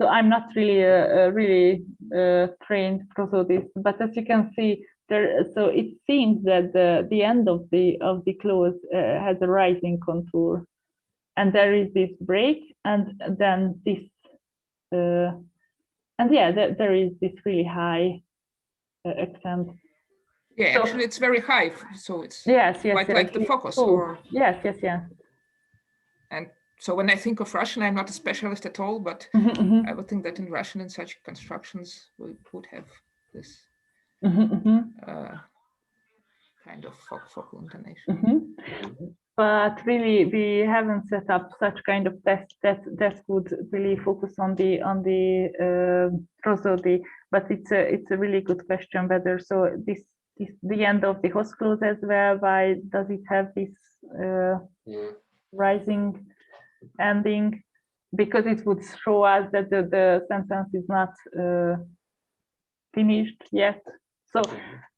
So I'm not really really trained prosodist, but as you can see there, so it seems that the end of the clause has a rising contour, and there is this break, and then this, and yeah, there is this really high accent. Yeah, So, actually it's very high, so it's yes, quite like the focus. Or... Yes. And so when I think of Russian, I'm not a specialist at all, but I would think that in Russian, in such constructions, we would have this kind of focal intonation. But really, we haven't set up such kind of test that would really focus on the prosody. But it's a really good question whether this the end of the host clause as well. Why does it have this rising ending? Because it would show us that the sentence is not finished yet. So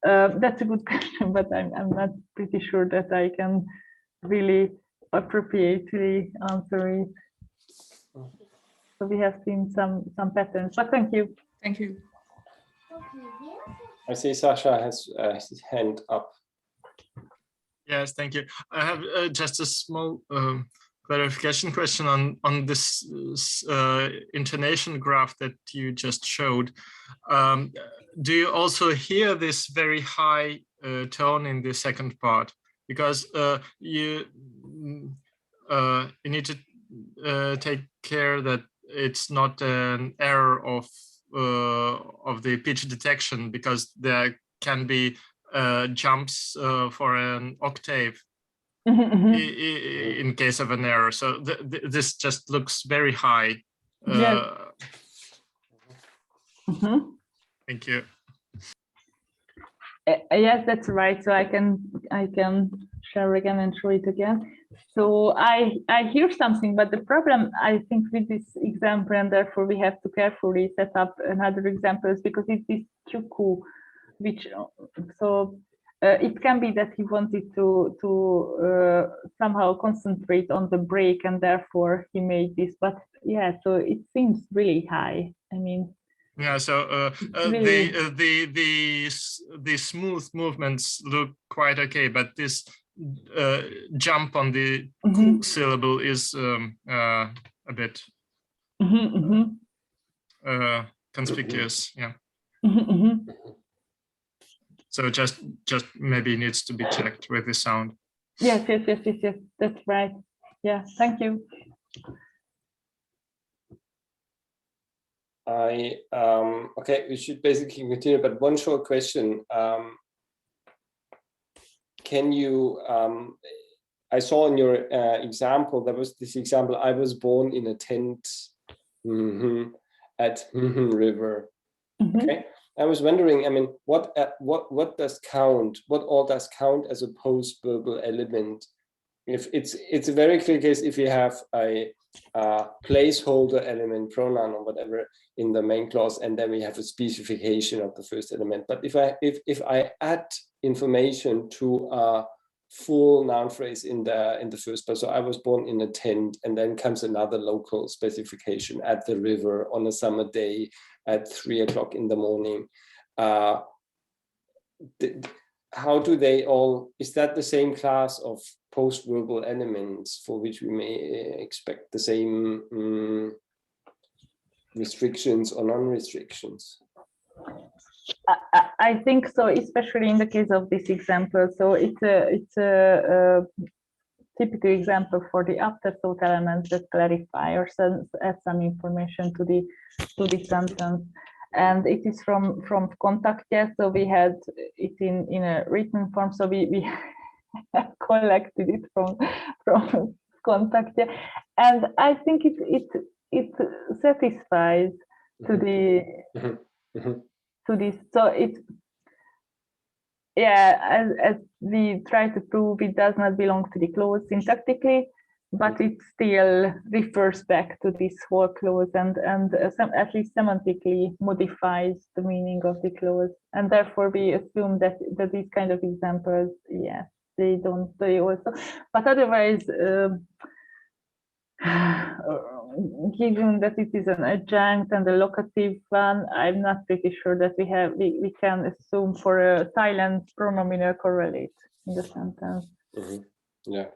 that's a good question, but I'm not pretty sure that I can really appropriately answer it. So we have seen some patterns, but thank you. Thank you. I see Sasha has his hand up. Yes, thank you. I have just a small clarification question on this intonation graph that you just showed. Do you also hear this very high tone in the second part? Because you need to take care that it's not an error of the pitch detection, because there can be jumps for an octave in case of an error. So this just looks very high. Thank you. Yes, that's right. So I can share again and show it again. So I hear something, but the problem I think with this example, and therefore we have to carefully set up another example, is because it's this cuckoo, which it can be that he wanted to somehow concentrate on the break, and therefore he made this. But yeah, so it seems really high. I mean. Yeah, so really? the smooth movements look quite okay, but this jump on the syllable is a bit conspicuous. Yeah. So just maybe needs to be checked with the sound. Yes. That's right. Yeah. Thank you. Okay, we should basically continue, but one short question. Can you, I saw in your example, there was this example, I was born in a tent at river. Okay, I was wondering, I mean, what does count, what all does count as a post-verbal element? If it's a very clear case if you have a placeholder element, pronoun or whatever in the main clause, and then we have a specification of the first element. But if I add information to a full noun phrase in the first part, so I was born in a tent, and then comes another local specification at the river on a summer day at 3 o'clock in the morning. How do they all, is that the same class of post-verbal elements for which we may expect the same restrictions or non-restrictions? I think so, especially in the case of this example. So it's a typical example for the afterthought elements that clarify or add some information to the sentence. And it is from Kontaktje, so we had it in a written form. So we collected it from Kontaktje, and I think it satisfies to the to this. So it, yeah, as we try to prove, it does not belong to the clause syntactically, but it still refers back to this whole clause and at least semantically modifies the meaning of the clause, and therefore we assume that these kind of examples, yes, they also, but otherwise, given that it is an adjunct and a locative one, I'm not pretty sure that we can assume for a silent pronominal correlate in the sentence. Yeah.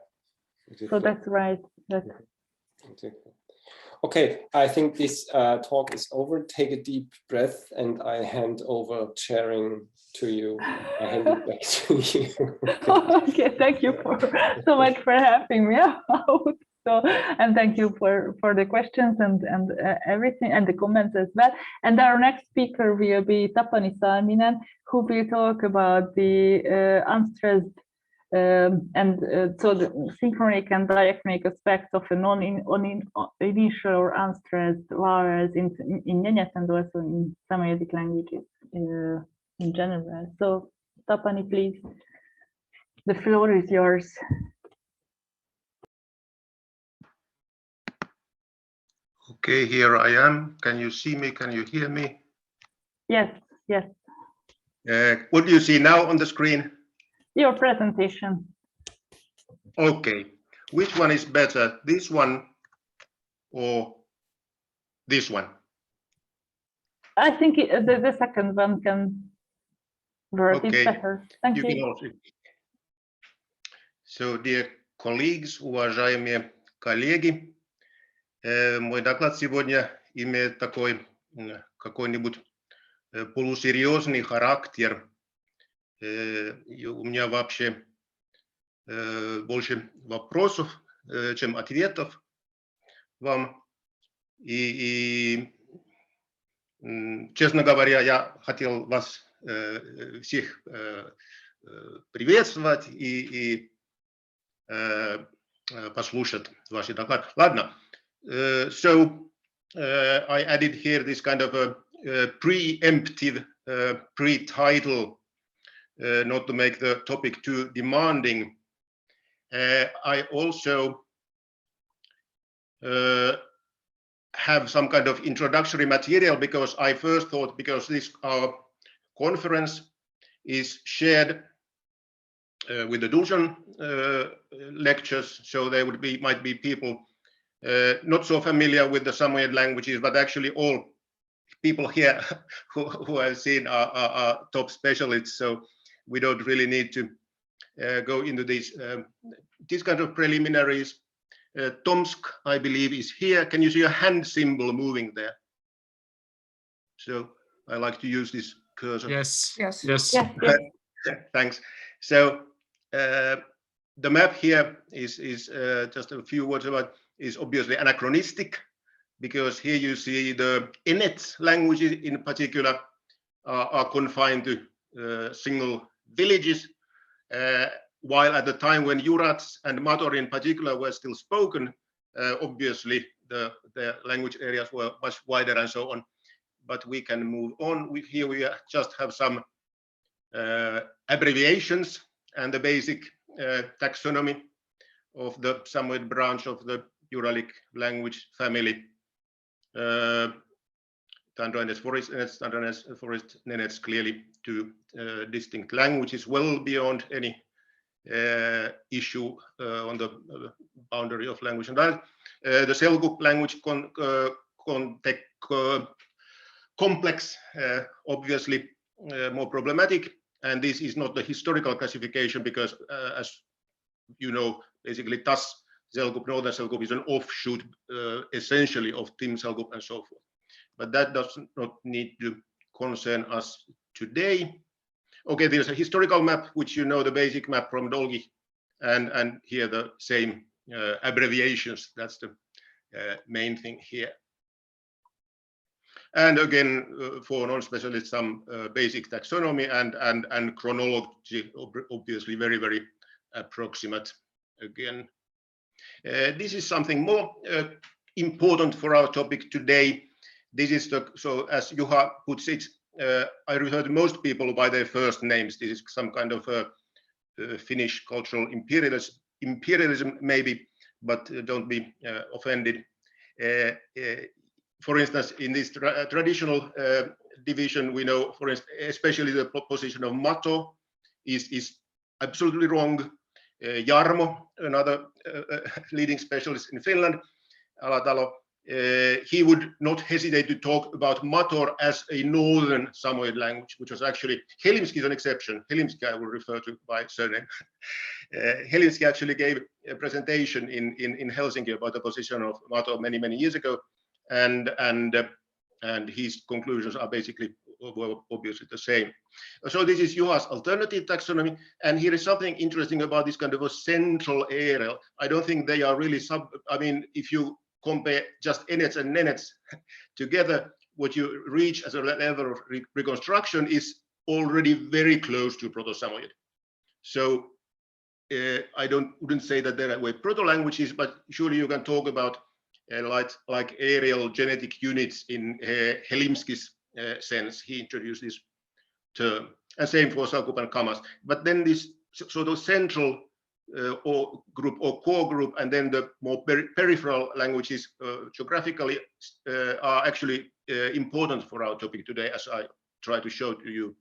Exactly. So that's right. Exactly. Okay, I think this talk is over. Take a deep breath, and I hand over chairing to you. I hand it back to you. Okay, thank you so much for having me out. So, and thank you for the questions and everything, and the comments as well. And our next speaker will be Tapani Salminen, who will talk about the unstressed so the synchronic and diachronic aspects of a non-initial or unstressed vowels in NENETS and also in Samodiysk languages in general. So Tapani, please, the floor is yours. Okay, here I am. Can you see me? Can you hear me? Yes, yes. What do you see now on the screen? Your presentation. Okay, which one is better, this one or this one? I think the second one can work. Okay. It's better. Thank you. Can also. So, dear colleagues, уважаемые коллеги, мой доклад сегодня имеет такой какой-нибудь полусерьезный характер. У меня вообще больше вопросов, чем ответов вам. И честно говоря, я хотел вас всех приветствовать и послушать ваш доклад. Ладно. So I added here this kind of a preemptive pre-title, not to make the topic too demanding. I also have some kind of introductory material, because I first thought, because this conference is shared with the Dulcian lectures, so there might be people not so familiar with the Samoyed languages, but actually all people here who I've seen are top specialists, so we don't really need to go into these kind of preliminaries. Tomsk, I believe, is here. Can you see a hand symbol moving there? So I like to use this cursor. Yes, yes, yes. Thanks. So the map here is just a few words about, is obviously anachronistic, because here you see the NENETS languages in particular are confined to single villages, while at the time when Jurats and Mator in particular were still spoken, obviously the language areas were much wider and so on. But we can move on. Here we just have some abbreviations and the basic taxonomy of the Samoyed branch of the Uralic language family. Tundra and Forest, Tundra and Forest, NENETS, clearly two distinct languages, well beyond any issue on the boundary of language and that. The Selkuk language complex, obviously more problematic, and this is not the historical classification, because as you know, basically Tas Selkuk, Northern Selkuk is an offshoot essentially of Tim Selkuk and so forth. But that does not need to concern us today. Okay, there's a historical map, which you know, the basic map from Dolgi, and here the same abbreviations. That's the main thing here. And again, for non-specialists, some basic taxonomy and chronology, obviously very, very approximate again. This is something more important for our topic today. This is the, so as Juha puts it, I refer to most people by their first names. This is some kind of Finnish cultural imperialism maybe, but don't be offended. For instance, in this traditional division, we know, for instance, especially the position of Mato is absolutely wrong. Jarmo, another leading specialist in Finland, Alatalo, he would not hesitate to talk about Mator as a northern Samoyed language, which was actually, Helsinki is an exception. Helsinki I will refer to by surname. Helsinki actually gave a presentation in Helsinki about the position of Mator many, many years ago. And his conclusions are basically, well, obviously the same. So this is Juha's alternative taxonomy, and here is something interesting about this kind of a central area. I don't think they are really I mean, if you compare just NENETS and NENETS together, what you reach as a level of reconstruction is already very close to Proto-Samoyed. So I wouldn't say that there were proto-languages, but surely you can talk about like aerial genetic units in Helsinki's sense. He introduced this term, and same for Sakup and Kamas. But then this sort of central or group or core group, and then the more peripheral languages geographically are actually important for our topic today, as I try to show to you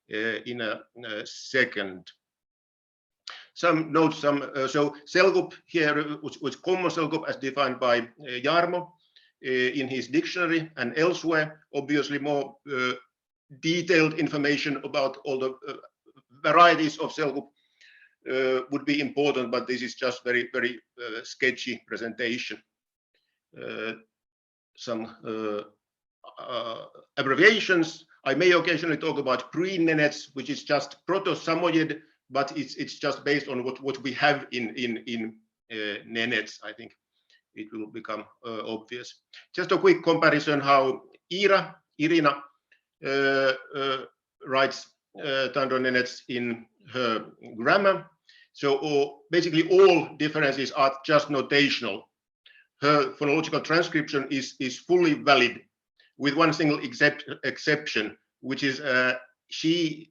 in a second. Some notes, so Selkup here was common Selkup as defined by Jarmo in his dictionary and elsewhere. Obviously more detailed information about all the varieties of Selkup would be important, but this is just very, very sketchy presentation. Some abbreviations. I may occasionally talk about pre-NENETS, which is just Proto-Samoyed, but it's just based on what we have in NENETS. I think it will become obvious. Just a quick comparison how Irina writes Tundra NENETS in her grammar. So basically all differences are just notational. Her phonological transcription is fully valid, with one single exception, which is she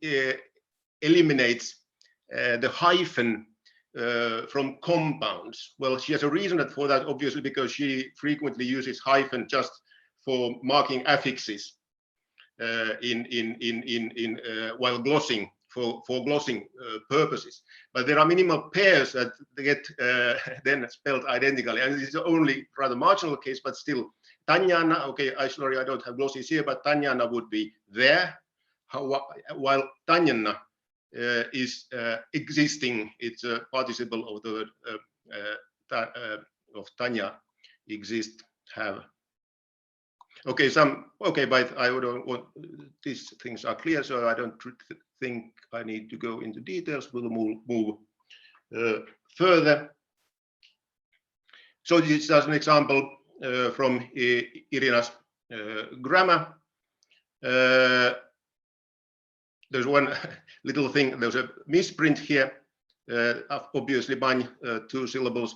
eliminates the hyphen from compounds. Well, she has a reason for that, obviously, because she frequently uses hyphen just for marking affixes while glossing for glossing purposes. But there are minimal pairs that get then spelled identically, and this is only rather marginal case, but still. Tanyana, okay, sorry, I don't have glosses here, but Tanyana would be there, while Tanyana is existing. It's a participle of the word of Tanya, exist, have. Okay, but I don't want, these things are clear, so I don't think I need to go into details. We'll move further. So this is just an example from Irina's grammar. There's one little thing, there's a misprint here, obviously by 2 syllables.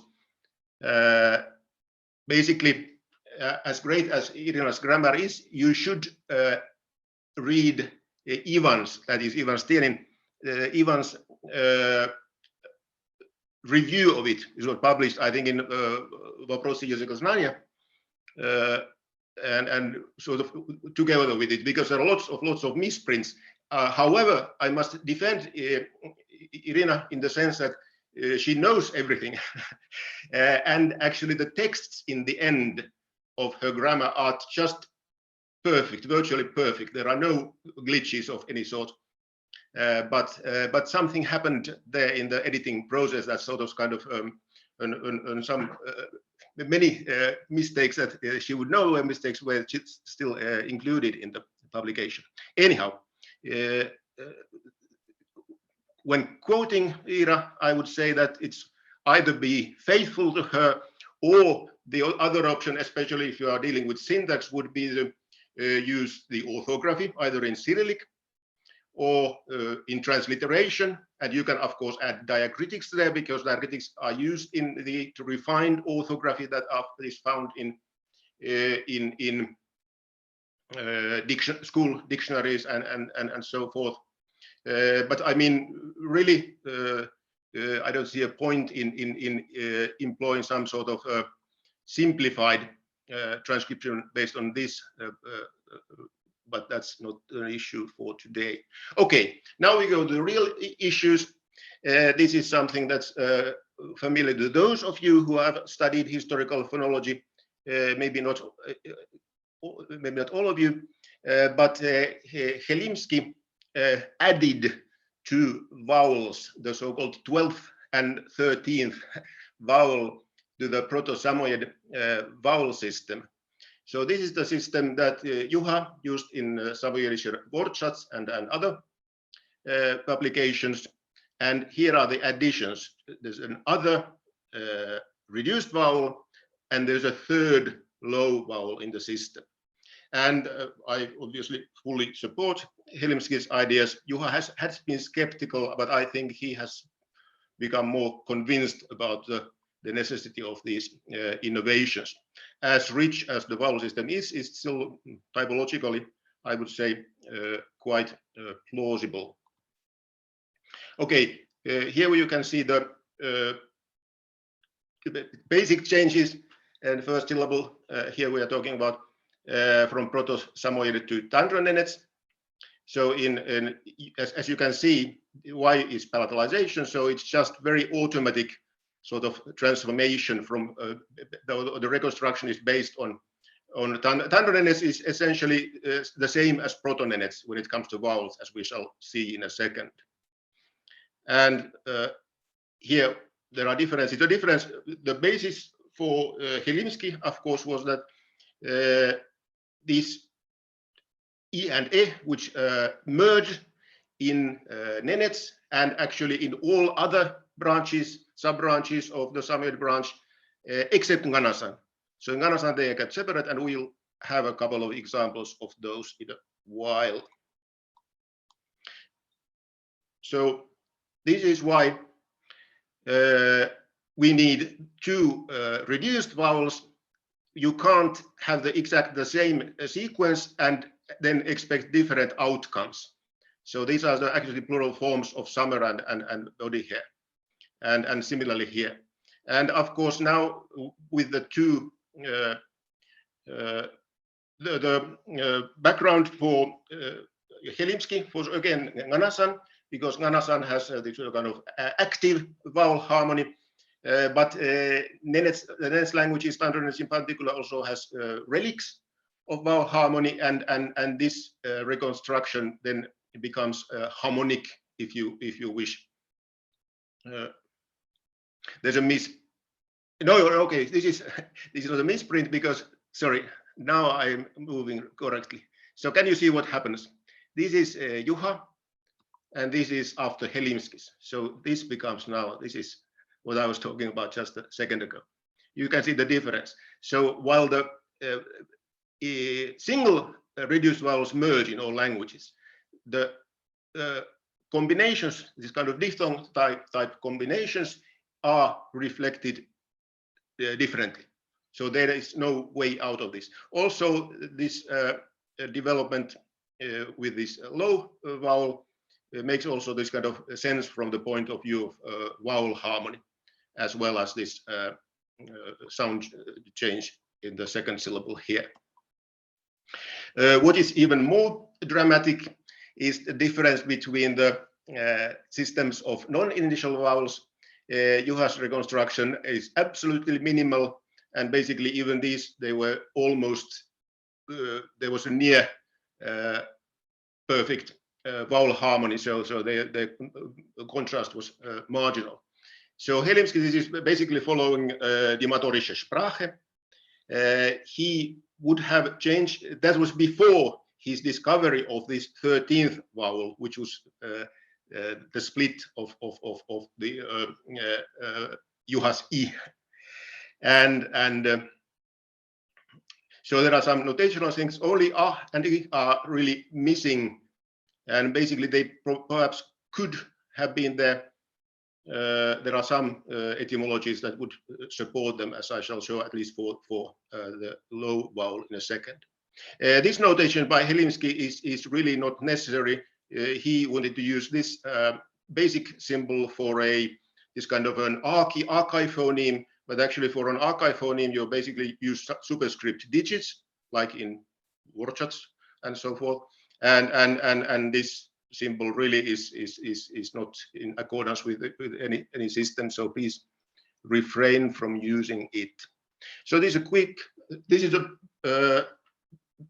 Basically, as great as Irina's grammar is, you should read Ivan's, that is Ivan Stienin, Ivan's review of it. It was published, I think, in Vопроsi Языка знания, and sort of together with it, because there are lots of misprints. However, I must defend Irina in the sense that she knows everything, and actually the texts in the end of her grammar are just perfect, virtually perfect. There are no glitches of any sort, but something happened there in the editing process that sort of kind of some many mistakes that she would know mistakes were still included in the publication. Anyhow, when quoting Ira, I would say that it's either be faithful to her, or the other option, especially if you are dealing with syntax, would be to use the orthography either in Cyrillic or in transliteration. And you can of course add diacritics there, because diacritics are used in the refined orthography that is found in school dictionaries and so forth. But I mean, really, I don't see a point in employing some sort of simplified transcription based on this, but that's not an issue for today. Okay, now we go to the real issues. This is something that's familiar to those of you who have studied historical phonology, maybe not all of you, but Helsinki added 2 vowels, the so-called 12th and 13th vowel, to the Proto-Samoyed vowel system. So this is the system that Juha used in Savoyerischer Wortschatz and other publications. And here are the additions. There's an other reduced vowel, and there's a 3rd low vowel in the system. And I obviously fully support Helsinki's ideas. Juha has been skeptical, but I think he has become more convinced about the necessity of these innovations. As rich as the vowel system is still typologically, I would say, quite plausible. Okay, here you can see the basic changes. And first syllable, here we are talking about from Proto-Samoyed to TUNDRA NENETS. So as you can see, Y is palatalization, so it's just very automatic sort of transformation from the reconstruction is based on TUNDRA NENETS is essentially the same as Proto NENETS when it comes to vowels, as we shall see in a second. And here there are differences. The difference, the basis for Helsinki, of course, was that these E and E, which merge in NENETS and actually in all other branches, sub-branches of the Samoyed branch, except Nganasan. So Nganasan, they get separate, and we'll have a couple of examples of those in a while. So this is why we need 2 reduced vowels. You can't have the same sequence and then expect different outcomes. So these are the actually plural forms of summer and body here, and similarly here. And of course now with the 2 the background for Helsinki was again Nganasan, because Nganasan has this kind of active vowel harmony. But the NENETS languages, TUNDRA NENETS in particular, also has relics of vowel harmony, and this reconstruction then becomes harmonic, if you wish. There's a okay, this is not a misprint, because sorry, now I'm moving correctly. So can you see what happens? This is Juha, and this is after Helsinki's. So this becomes now, this is what I was talking about just a second ago. You can see the difference. So while the single reduced vowels merge in all languages, the combinations, this kind of diphthong type combinations, are reflected differently. So there is no way out of this. Also, this development with this low vowel makes also this kind of sense from the point of view of vowel harmony, as well as this sound change in the second syllable here. What is even more dramatic is the difference between the systems of non-initial vowels. Juha's reconstruction is absolutely minimal, and basically even these, they were almost, there was a near perfect vowel harmony, so the contrast was marginal. So Helsinki, this is basically following die Matorische Sprache. He would have changed, that was before his discovery of this 13th vowel, which was the split of the Juha's E, and so there are some notational things. Only A and I are really missing, and basically they perhaps could have been there. There are some etymologies that would support them, as I shall show, at least for the low vowel in a second. This notation by Helsinki is really not necessary. He wanted to use this basic symbol for this kind of an archive phoneme, but actually for an archive phoneme, you basically use superscript digits, like in Worchards and so forth. And this symbol really is not in accordance with any system, so please refrain from using it. So this is a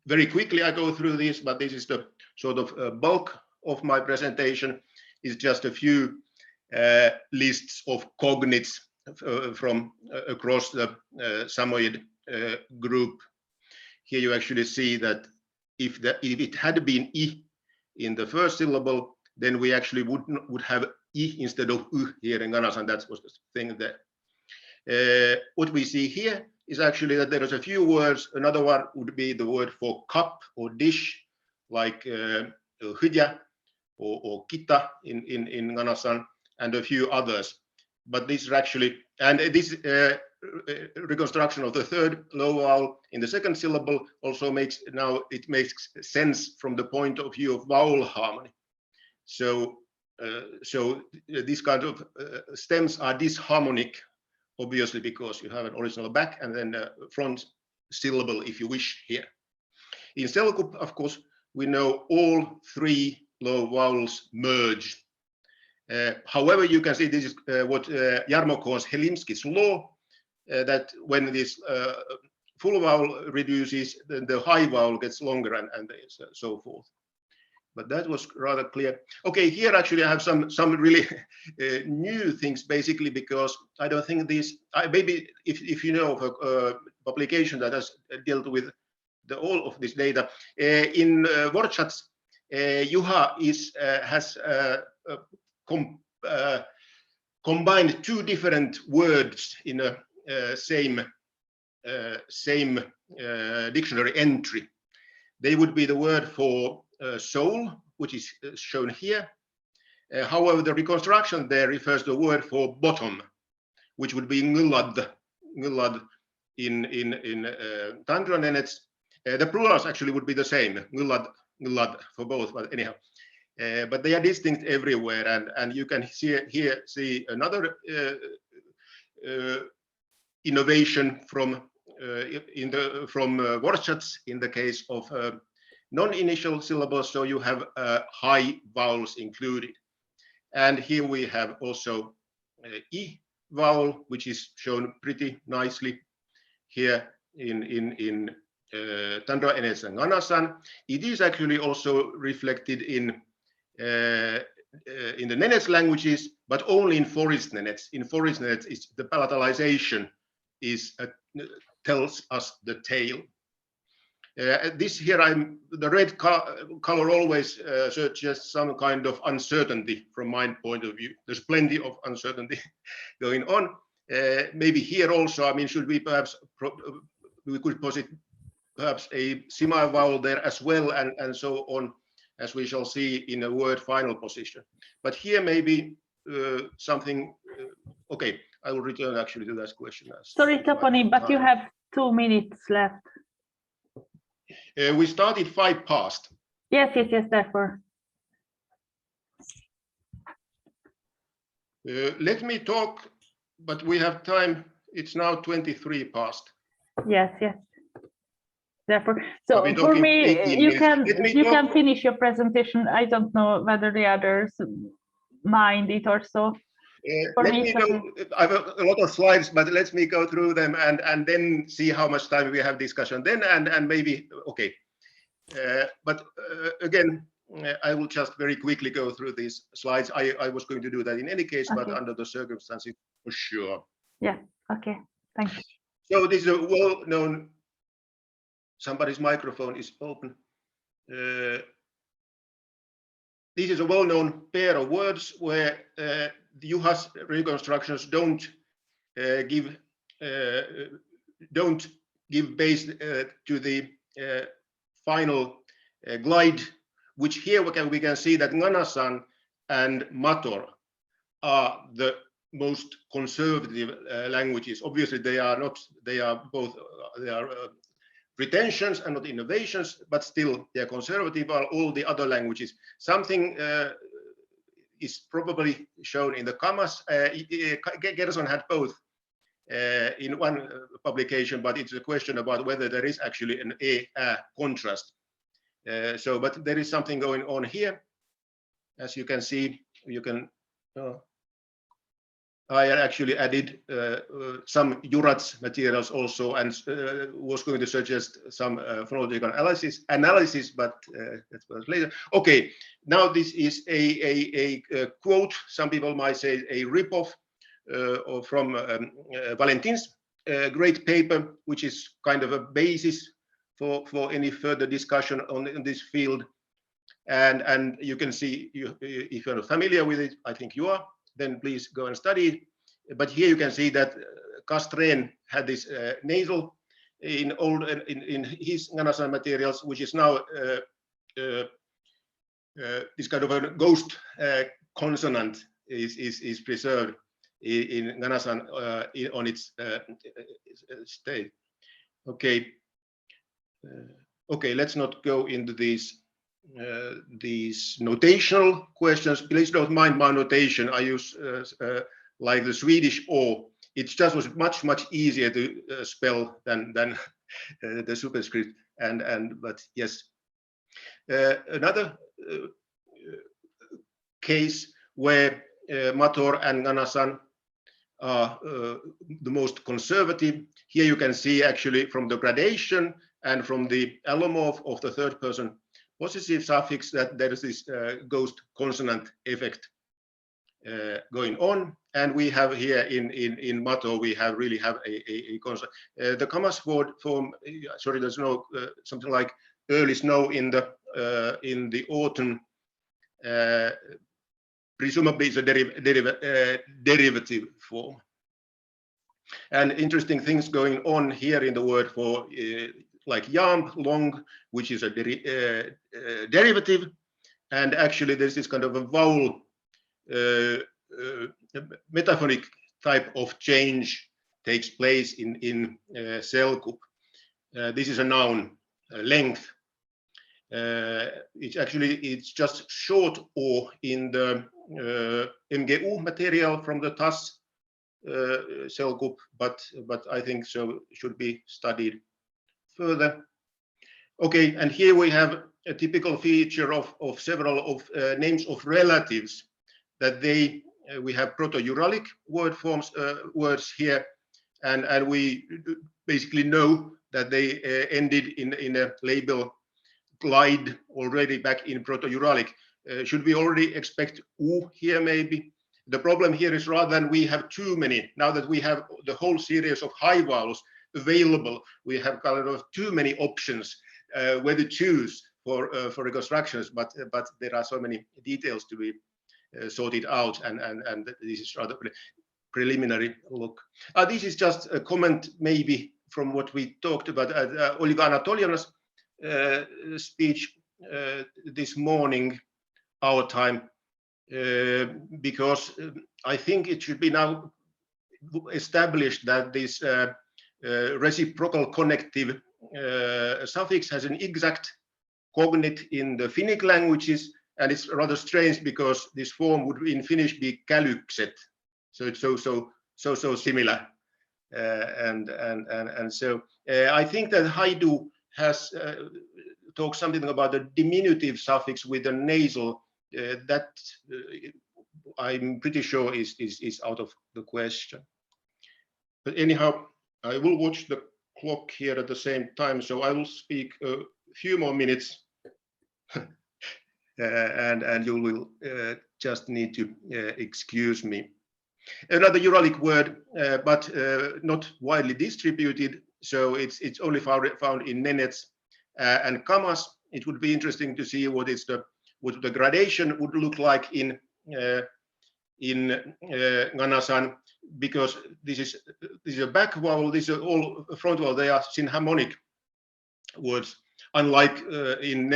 very quickly I go through this, but this is the sort of bulk of my presentation. Is just a few lists of cognates from across the Samoyed group. Here you actually see that if it had been I in the first syllable, then we actually would have I instead of U here in Nganasan. That was the thing there. What we see here is actually that there is a few words. Another one would be the word for cup or dish, like hydja or kita in Nganasan, and a few others. But this is actually, and this reconstruction of the third low vowel in the second syllable also makes sense from the point of view of vowel harmony. So these kind of stems are disharmonic, obviously, because you have an original back and then a front syllable, if you wish, here. In Selkup, of course, we know all three low vowels merge. However, you can see this is what Jarmo calls Helsinki's law, that when this full vowel reduces, then the high vowel gets longer and so forth. But that was rather clear. Okay, here actually I have some really new things, basically, because I don't think these, maybe if you know of a publication that has dealt with all of this data. In Worchards, Juha has combined two different words in a same dictionary entry. They would be the word for soul, which is shown here. However, the reconstruction there refers to the word for bottom, which would be ngulad in Tundra NENETS. The plurals actually would be the same, ngulad for both, but anyhow. But they are distinct everywhere, and you can see another innovation from Worchards in the case of non-initial syllables, so you have high vowels included. And here we have also I vowel, which is shown pretty nicely here in Tundra NENETS and Nganasan. It is actually also reflected in the NENETS languages, but only in forest NENETS. In forest NENETS, the palatalization tells us the tale. This here, the red color always suggests some kind of uncertainty from my point of view. There's plenty of uncertainty going on. Maybe here also, I mean, should we perhaps, we could posit perhaps a semi-vowel there as well, and so on, as we shall see in a word final position. But here maybe something, okay, I will return actually to that question. Sorry, Tapani, but you have 2 minutes left. We started 5 past. Yes, therefore. Let me talk, but we have time. It's now 23 past. Yes. Therefore, so for me, you can finish your presentation. I don't know whether the others mind it or so. I have a lot of slides, but let me go through them and then see how much time we have discussion then, and maybe, okay. But again, I will just very quickly go through these slides. I was going to do that in any case, okay, but under the circumstances, for sure. Yeah, okay, thanks. So this is a well-known, somebody's microphone is open. this is a well-known pair of words where the Juha's reconstructions don't give base to the final glide, which here we can see that Nganasan and Mator are the most conservative languages. Obviously, they are not. They are both. They are retentions and not innovations, but still they are conservative. Are all the other languages? Something is probably shown in the commas. Gerson had both in one publication, but it's a question about whether there is actually an a contrast. But there is something going on here, as you can see. You can. I actually added some Jurat's materials also, and was going to suggest some phonological analysis, but that was later. Okay, now this is a quote. Some people might say a ripoff from Valentin's great paper, which is kind of a basis for any further discussion on this field. And you can see, if you're familiar with it, I think you are, then please go and study. But here you can see that Castrén had this nasal in his Nganasan materials, which is now this kind of a ghost consonant is preserved in Nganasan on its state. Okay. Okay, let's not go into these notational questions. Please don't mind my notation. I use like the Swedish O. It just was much easier to spell than the superscript. But yes, another case where Mator and Nganasan are the most conservative. Here you can see actually from the gradation and from the allomorph of the third person possessive suffix that there is this ghost consonant effect going on. And we have here in Mator, we really have a consonant. The commas form, sorry, there's no something like early snow in the autumn. Presumably it's a derivative form. And interesting things going on here in the word for like yam, long, which is a derivative. And actually there's this kind of a vowel metaphoric type of change takes place in Selkup. This is a noun, length. It's just short O in the MGU material from the TAS Selkup, but I think so should be studied further. Okay, and here we have a typical feature of several of names of relatives, that we have Proto-Uralic word forms, words here, and we basically know that they ended in a label glide already back in Proto-Uralic. Should we already expect U here maybe? The problem here is rather than we have too many, now that we have the whole series of high vowels available, we have kind of too many options where to choose for reconstructions, but there are so many details to be sorted out, and this is rather preliminary look. This is just a comment maybe from what we talked about Olga Anatolievna's speech this morning, our time, because I think it should be now established that this reciprocal connective suffix has an exact cognate in the Finnic languages, and it's rather strange because this form would in Finnish be kalykset, so it's so similar, and so I think that Haidu has talked something about the diminutive suffix with the nasal. That I'm pretty sure is out of the question. But anyhow, I will watch the clock here at the same time, so I will speak a few more minutes, and you will just need to excuse me. Another Uralic word, but not widely distributed, so it's only found in NENETS and commas. It would be interesting to see what what the gradation would look like in Nganasan, because this is a back vowel, this is all front vowel, they are synharmonic words, unlike in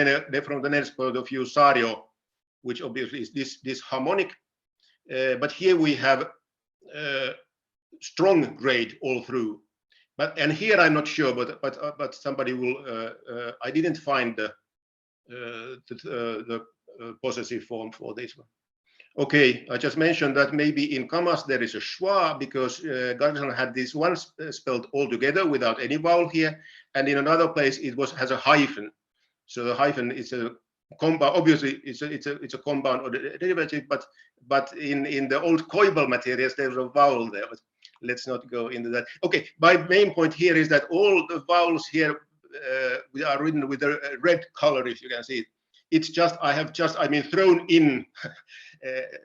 from the NENETS point of view, Sario, which obviously is this harmonic, but here we have strong grade all through. And here I'm not sure, but somebody will. I didn't find the possessive form for this one. Okay, I just mentioned that maybe in Kamas there is a schwa, because Gerson had this one spelled all together without any vowel here, and in another place it has a hyphen. So the hyphen is a compound. Obviously, it's a compound or derivative, but in the old Koibel materials there's a vowel there. But let's not go into that. Okay, my main point here is that all the vowels here are written with a red color, if you can see it. It's just I have thrown in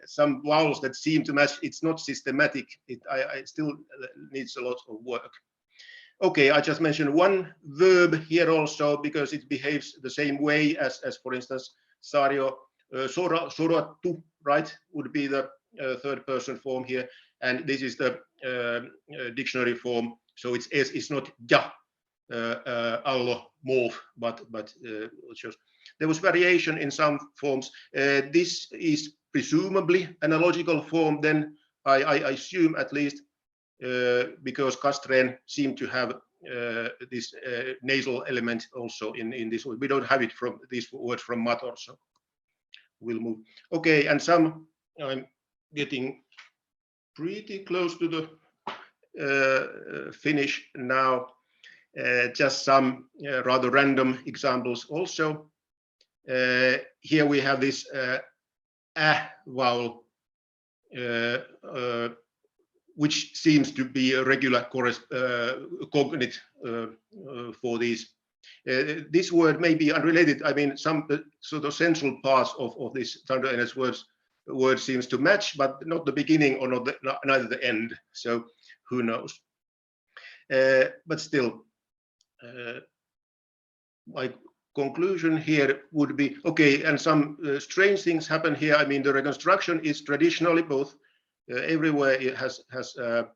some vowels that seem to match. It's not systematic. I still needs a lot of work. Okay, I just mentioned one verb here also because it behaves the same way as for instance Sario. Soratu, right, would be the third person form here, and this is the dictionary form. So it's not ja, allo, morph, but just there was variation in some forms. This is presumably an analogical form. Then I assume, at least, because Castren seemed to have this nasal element also in this. We don't have it from this word from Mator, so we'll move. Okay, and some I'm getting pretty close to the finish now. Just some rather random examples also. Here we have this a vowel, which seems to be a regular cognate for these. This word may be unrelated. I mean, some sort of central parts of this TUNDRA NS word seems to match, but not the beginning or neither the end. So who knows? But still, my conclusion here would be okay. And some strange things happen here. I mean, the reconstruction is traditionally both everywhere. It has a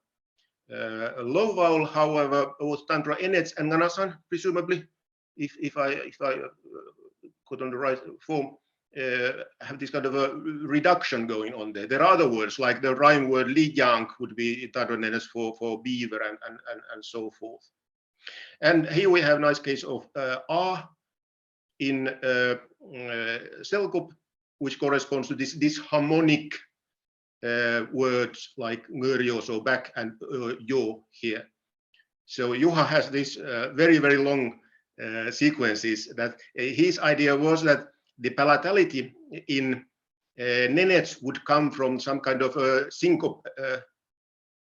low vowel. However, both TUNDRA NENETS and Nganasan, presumably, if I put on the right form, have this kind of a reduction going on there. There are other words like the rhyme word lijank would be TUNDRA NENETS for beaver and so forth. And here we have a nice case of a in Selkup, which corresponds to this harmonic words like ngörjo, so back, and jo here. So Juha has this very, very long sequences that his idea was that the palatality in NENETS would come from some kind of syncope.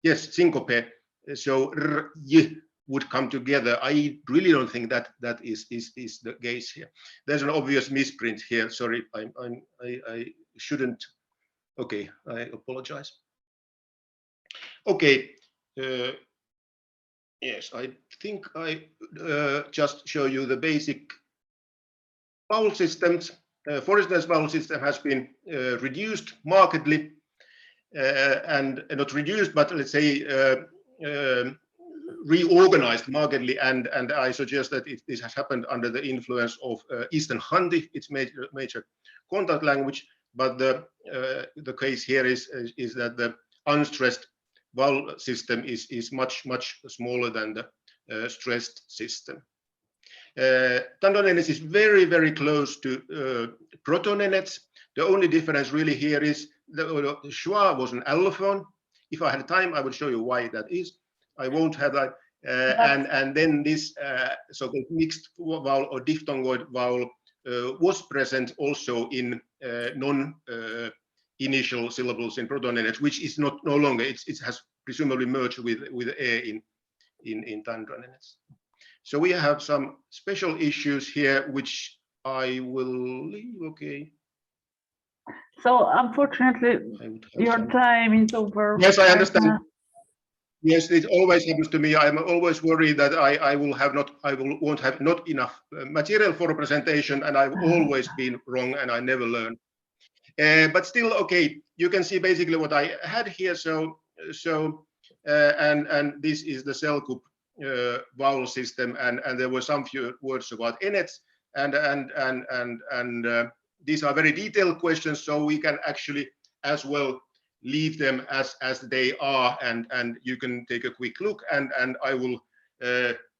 Yes, syncope. So r, y would come together. I really don't think that is the case here. There's an obvious misprint here. Sorry, I shouldn't. Okay, I apologize. Okay. Yes, I think I just show you the basic vowel systems. For instance, vowel system has been reduced markedly, and not reduced, but let's say reorganized markedly, and I suggest that this has happened under the influence of Eastern Handi, its major contact language. But the case here is that the unstressed vowel system is much smaller than the stressed system. TUNDRA NENETS is very, very close to Proto-NENETS. The only difference really here is the schwa was an allophone. If I had time, I would show you why that is. I won't have that. And then this so-called mixed vowel or diphthongoid vowel was present also in non-initial syllables in Proto-NENETS, which is no longer. It has presumably merged with e in TUNDRA NENETS. So we have some special issues here, which I will leave. Okay. So unfortunately, your time is over. Yes, I understand. Yes, it always happens to me. I'm always worried that I won't have not enough material for a presentation, and I've always been wrong, and I never learn. But still, okay, you can see basically what I had here. And this is the Selkup vowel system, and there were some few words about NENETS, and these are very detailed questions, so we can actually as well leave them as they are, and you can take a quick look, and I will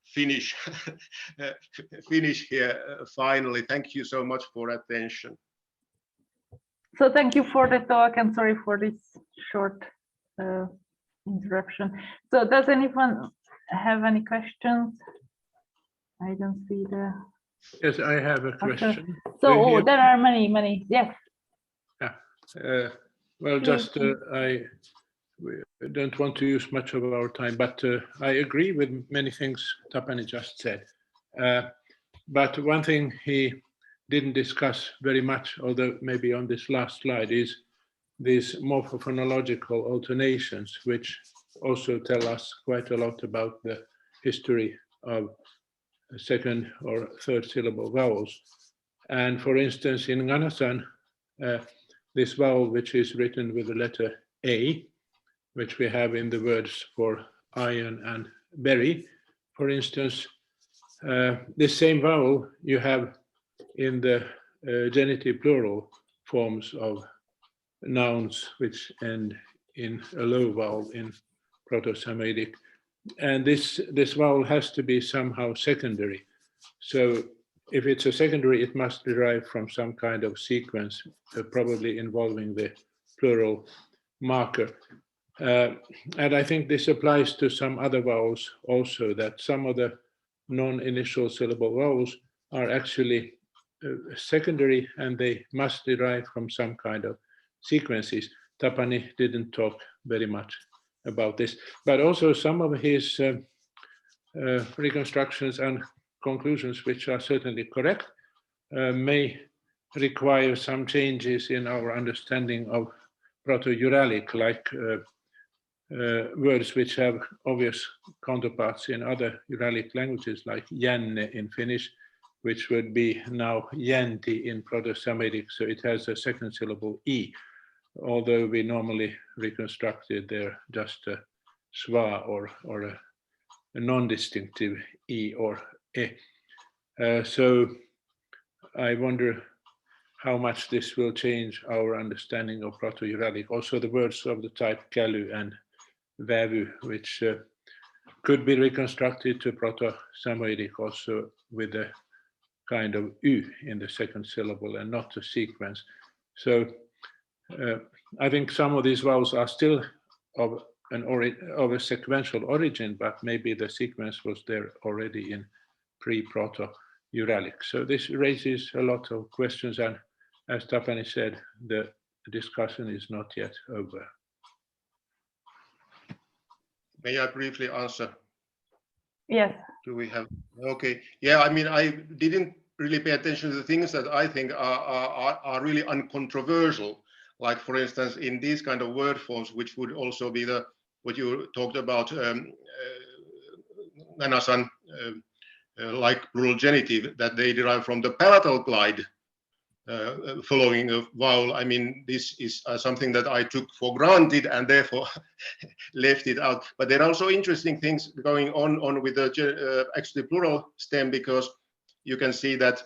finish finish here finally. Thank you so much for attention. So thank you for the talk, and sorry for this short interruption. So does anyone have any questions? I don't see the. Yes, I have a question. So there are many. Yes. Yeah. Well, just I don't want to use much of our time, but I agree with many things Tapani just said. But one thing he didn't discuss very much, although maybe on this last slide, is these morphophonological alternations, which also tell us quite a lot about the history of second or third syllable vowels. And for instance, in Nganasan, this vowel, which is written with the letter A, which we have in the words for iron and berry, for instance, this same vowel you have in the genitive plural forms of nouns which end in a low vowel in Proto-Samoyedic. And this vowel has to be somehow secondary. So if it's a secondary, it must derive from some kind of sequence, probably involving the plural marker. And I think this applies to some other vowels also, that some of the non-initial syllable vowels are actually secondary, and they must derive from some kind of sequences. Tapani didn't talk very much about this, but also some of his reconstructions and conclusions, which are certainly correct, may require some changes in our understanding of Proto-Uralic, like words which have obvious counterparts in other Uralic languages, like jänne in Finnish, which would be now jänti in Proto-Samoyedic, so it has a second syllable E, although we normally reconstructed there just a schwa or a non-distinctive E or E. So I wonder how much this will change our understanding of Proto-Uralic. Also the words of the type käly and vävy, which could be reconstructed to Proto-Samoyedic also with a kind of U in the second syllable and not a sequence. So I think some of these vowels are still of a sequential origin, but maybe the sequence was there already in pre-Proto-Uralic. So this raises a lot of questions, and as Tapani said, the discussion is not yet over. May I briefly answer? Yes. Do we have? Okay. Yeah, I mean, I didn't really pay attention to the things that I think are really uncontroversial. Like, for instance, in these kind of word forms, which would also be what you talked about, Nganasan, like plural genitive, that they derive from the palatal glide following a vowel. I mean, this is something that I took for granted and therefore left it out. But there are also interesting things going on with the actually plural stem, because you can see that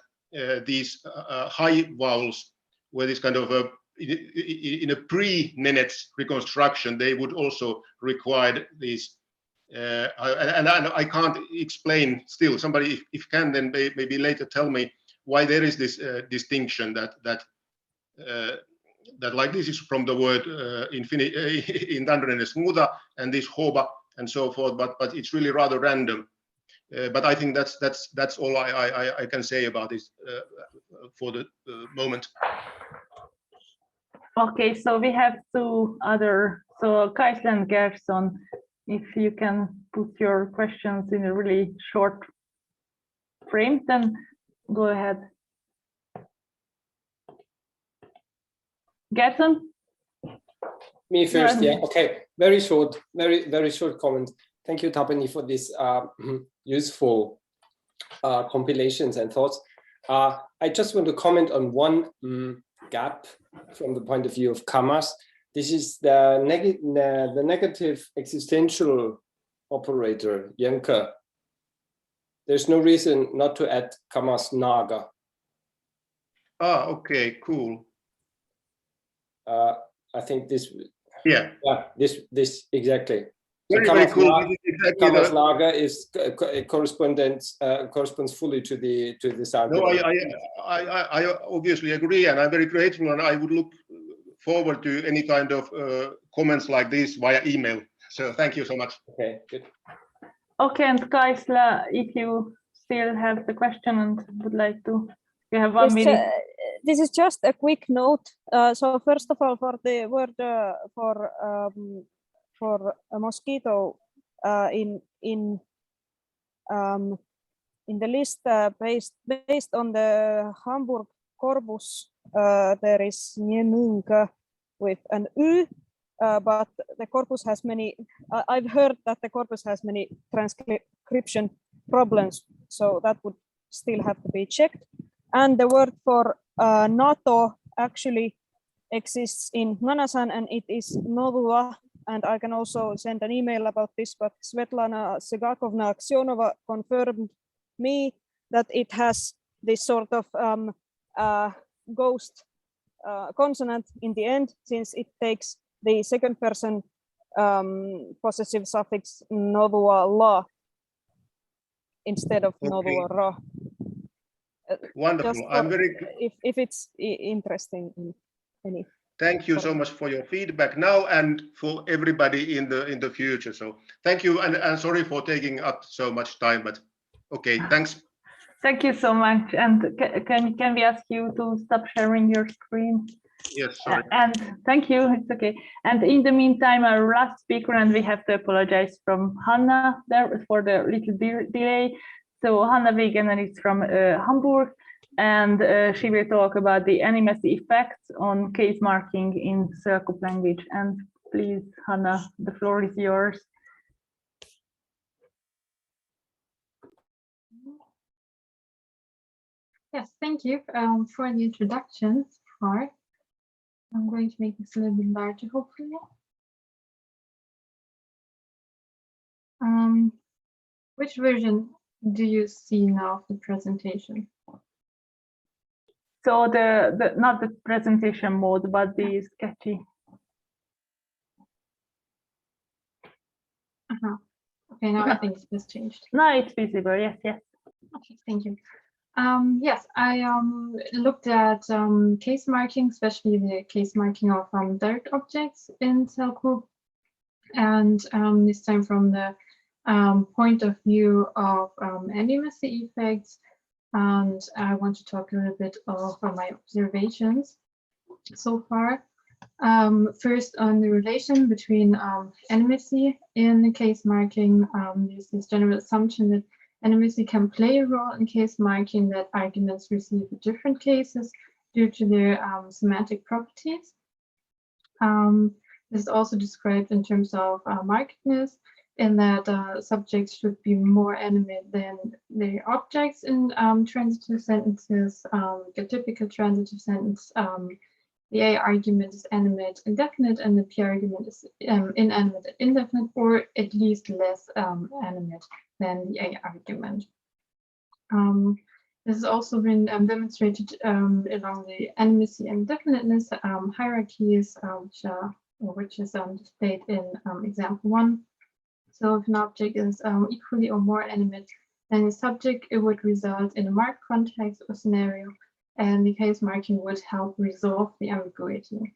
these high vowels were this kind of in a pre-NENETS reconstruction, they would also require these. And I can't explain still. Somebody, if can, then maybe later tell me why there is this distinction that like this is from the word in Tundra smuda and this hoba and so forth, but it's really rather random. But I think that's all I can say about this for the moment. Okay, so we have two other, so Kaisla and Gerson, if you can put your questions in a really short frame, then go ahead. Gerson? Me first, yeah, okay. very short, very short comment. Thank you, Tapani, for this useful compilations and thoughts. I just want to comment on one gap from the point of view of commas. This is the negative existential operator, Jenke. There's no reason not to add commas naga. Ah, okay, cool. I think this. Yeah. Yeah. This exactly. Very, so very cool. Exactly naga is corresponds fully to this argument. No, I obviously agree, and I'm very grateful, and I would look forward to any kind of comments like this via email. So thank you so much. Okay, good. Okay, and Kaisla, if you still have the question and would like to, you have 1 minute. This is just a quick note. So first of all, for the word for a mosquito in the list based on the Hamburg corpus, there is Niemung with an U, but the corpus has many. I've heard that the corpus has many transcription problems, so that would still have to be checked. And the word for NATO actually exists in Nganasan, and it is Novua. And I can also send an email about this, but Svetlana Segakovna Aksionova confirmed me that it has this sort of ghost consonant in the end, since it takes the second person possessive suffix Novua la instead of Novua ra. Wonderful. I'm very. If it's interesting in any. Thank you so much for your feedback now and for everybody in the future. So thank you, and sorry for taking up so much time, but okay, thanks. Thank you so much. And can we ask you to stop sharing your screen? Yes, sorry. And thank you, it's okay. And in the meantime, our last speaker, and we have to apologize from Hanna there for the little delay. So Hanna Wegener is from Hamburg, and she will talk about the animacy effects on case marking in Selkop language. And please, Hanna, the floor is yours. Yes, thank you for the introduction part. I'm going to make this a little bit larger, hopefully. Which version do you see now of the presentation? So the not the presentation mode, but the sketchy. Okay, now I think it's changed. No, it's visible. Yes, yes. Okay, thank you. Yes, I looked at case marking, especially the case marking of dirt objects in Selkop, and this time from the point of view of animacy effects. And I want to talk a little bit of my observations so far. First, on the relation between animacy in the case marking, there's this general assumption that animacy can play a role in case marking, that arguments receive different cases due to their semantic properties. This is also described in terms of markedness, in that subjects should be more animate than the objects in transitive sentences. The typical transitive sentence, the A argument is animate indefinite, and the P argument is inanimate indefinite, or at least less animate than the A argument. This has also been demonstrated along the animacy and definiteness hierarchies, which is displayed in example 1. So if an object is equally or more animate than the subject, it would result in a marked context or scenario, and the case marking would help resolve the ambiguity.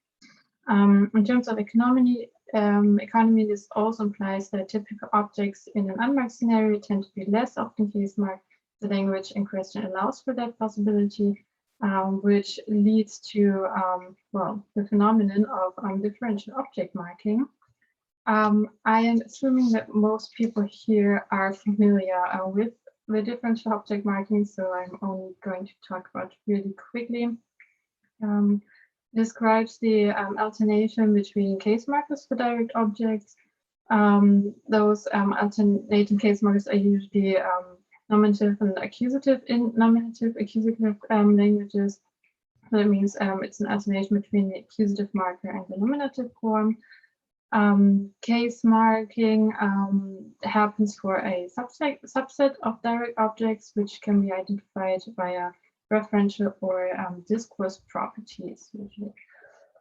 In terms of economy, this also implies that typical objects in an unmarked scenario tend to be less often case marked. The language in question allows for that possibility, which leads to the phenomenon of differential object marking. I am assuming that most people here are familiar with the differential object marking, so I'm only going to talk about it really quickly. describes the alternation between case markers for direct objects. Those alternating case markers are usually nominative and accusative in nominative accusative languages. So that means it's an alternation between the accusative marker and the nominative form. Case marking happens for a subset of direct objects, which can be identified via referential or discourse properties usually.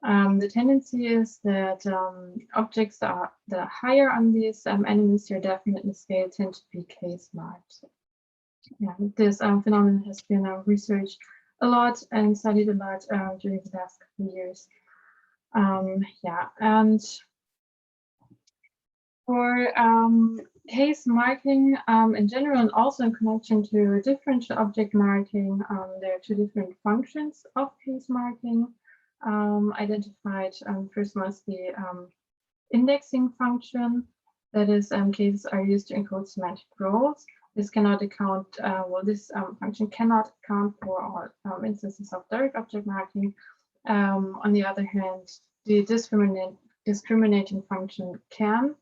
The tendency is that objects that are higher on these NMSC or definiteness scale tend to be case marked. Yeah, this phenomenon has been researched a lot and studied a lot during the last couple of years. Yeah, and for case marking in general, and also in connection to differential object marking, there are two different functions of case marking identified. First was the indexing function. That is, cases are used to encode semantic roles. This cannot account, this function cannot account for all instances of direct object marking. On the other hand, the discriminating function can.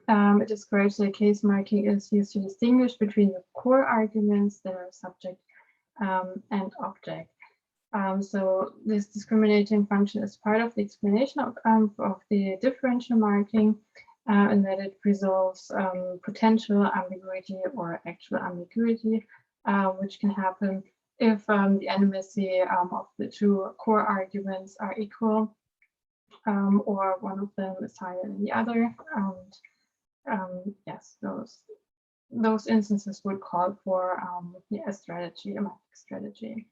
It describes that case marking is used to distinguish between the core arguments that are subject and object. So this discriminating function is part of the explanation of the differential marking, and that it resolves potential ambiguity or actual ambiguity, which can happen if the animacy of the two core arguments are equal, or one of them is higher than the other. Yes, those instances would call for a strategy, a mathematical strategy.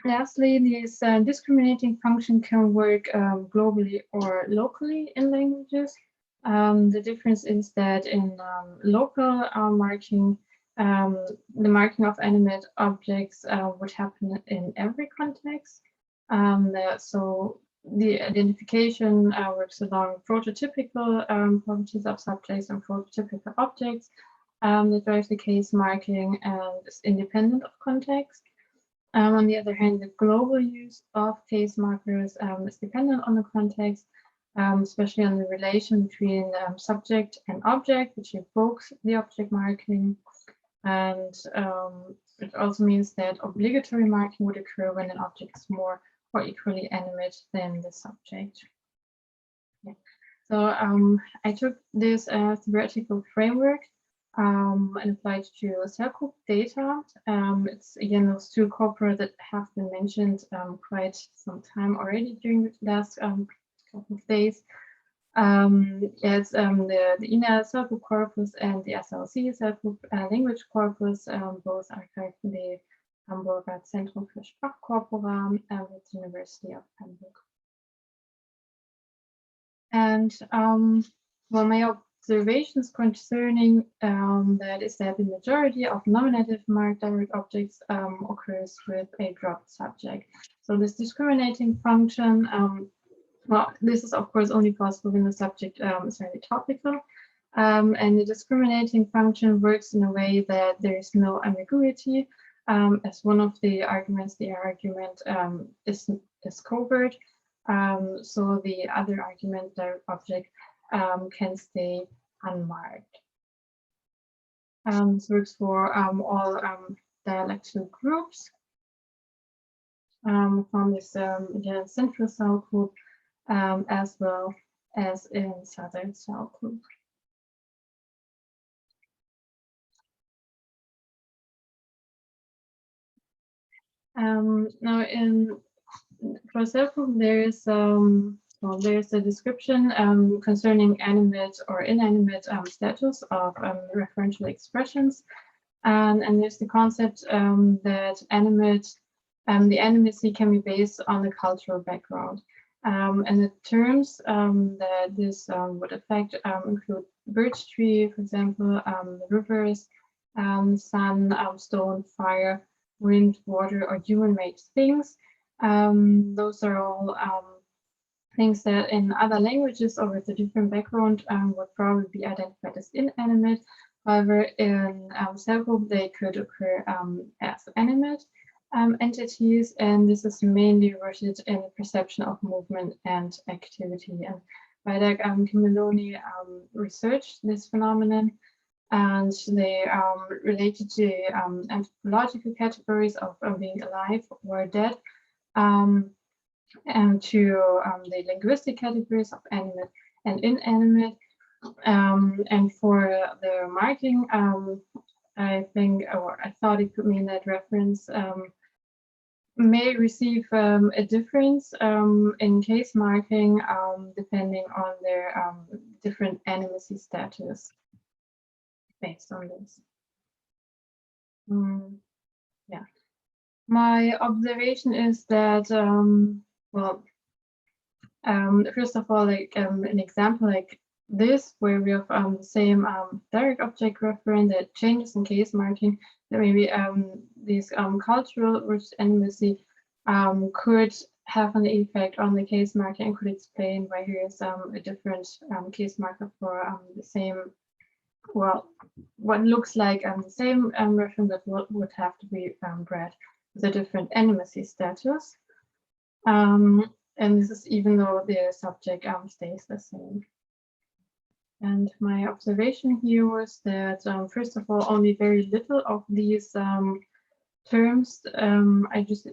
Lastly, this discriminating function can work globally or locally in languages. The difference is that in local marking, the marking of animate objects would happen in every context. So the identification works along prototypical properties of subjects and prototypical objects that drive the case marking and is independent of context. On the other hand, the global use of case markers is dependent on the context, especially on the relation between subject and object, which evokes the object marking. And it also means that obligatory marking would occur when an object is more or equally animate than the subject. Yeah. So I took this theoretical framework and applied to Celgroup data. It's again those two corpora that have been mentioned quite some time already during the last couple of days. It's the INA Celgroup corpus and the SLC Celgroup language corpus. Both are currently Hamburger Zentrum für Sprachkorpora at the University of Hamburg. And well, my observations concerning that is that the majority of nominative marked direct objects occurs with a dropped subject. So this discriminating function, well, this is of course only possible when the subject is very topical. And the discriminating function works in a way that there is no ambiguity. As one of the arguments, the argument is covert. So the other argument, direct object, can stay unmarked. This works for all dialectal groups. From this again, central cell group, as well as in southern cell group. Now for cell group, there's a description concerning animate or inanimate status of referential expressions, and there's the concept that the animacy can be based on the cultural background, and the terms that this would affect include birch tree, for example, the rivers, sun, stone, fire, wind, water, or human-made things. Those are all things that in other languages or with a different background would probably be identified as inanimate, However, in self-group, they could occur as animate entities, and this is mainly rooted in the perception of movement and activity. And Vaidak Kimmeloni researched this phenomenon, and they related to anthropological categories of being alive or dead, and to the linguistic categories of animate and inanimate. And for the marking, I think, or I thought it could mean that reference may receive a difference in case marking depending on their different animacy status based on this. Yeah, my observation is that, well, first of all, like an example like this, where we have the same direct object referent that changes in case marking, that maybe these cultural rooted animacy could have an effect on the case marking and could explain why here is a different case marker for the same, well, what looks like the same reference that would have to be bred with a different animacy status. And this is even though the subject stays the same. And my observation here was that, first of all, only very little of these terms I just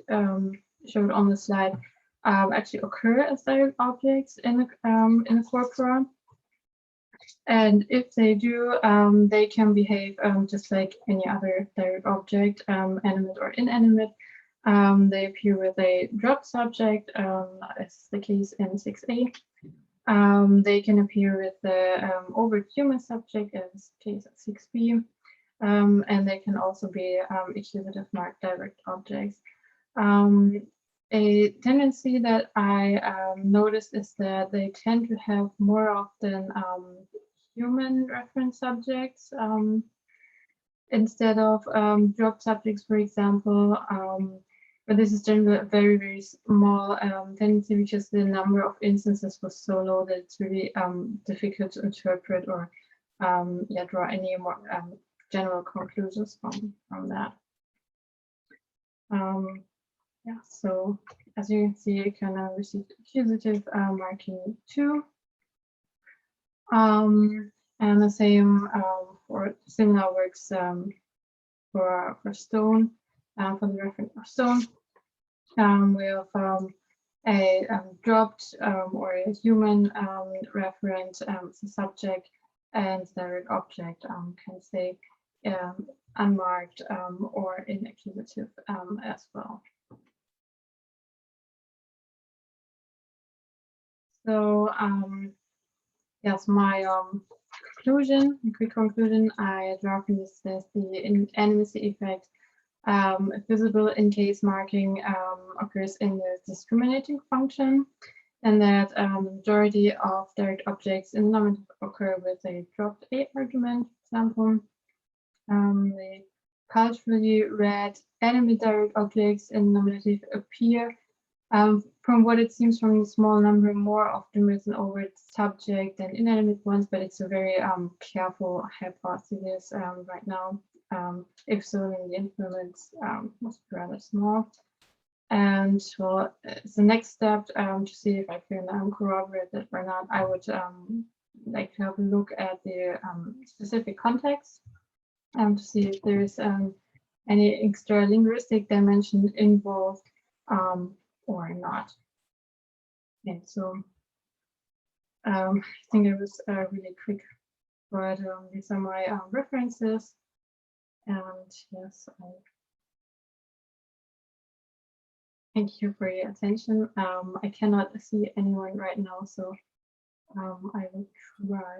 showed on the slide actually occur as direct objects in the corpora. And if they do, they can behave just like any other direct object, animate or inanimate. They appear with a dropped subject, as the case in 6a. They can appear with the overt human subject, as case at 6b, and they can also be accusative marked direct objects. A tendency that I noticed is that they tend to have more often human reference subjects instead of dropped subjects, for example. But this is generally a very, very small tendency, because the number of instances was so low that it's really difficult to interpret or draw any more general conclusions from that. Yeah, so as you can see, I can receive accusative marking 2. And the same for similar works for stone, for the reference of stone. We have a dropped or a human referent as a subject, and the object can say unmarked or inaccusative as well. So yes, my conclusion, a quick conclusion I draw from this is the animacy effect visible in case marking occurs in the discriminating function, and that majority of direct objects in the nominative occur with a dropped A argument, for example. The culturally read animate direct objects in nominative appear, from what it seems from the small number, more often with an overt subject than inanimate ones, but it's a very careful hypothesis right now. If so, then the influence must be rather small. And well, the next step to see if I can corroborate that or not, I would like to have a look at the specific context to see if there is any extra linguistic dimension involved or not. And so I think it was really quick, but these are my references. And yes, thank you for your attention. I cannot see anyone right now, so I will try.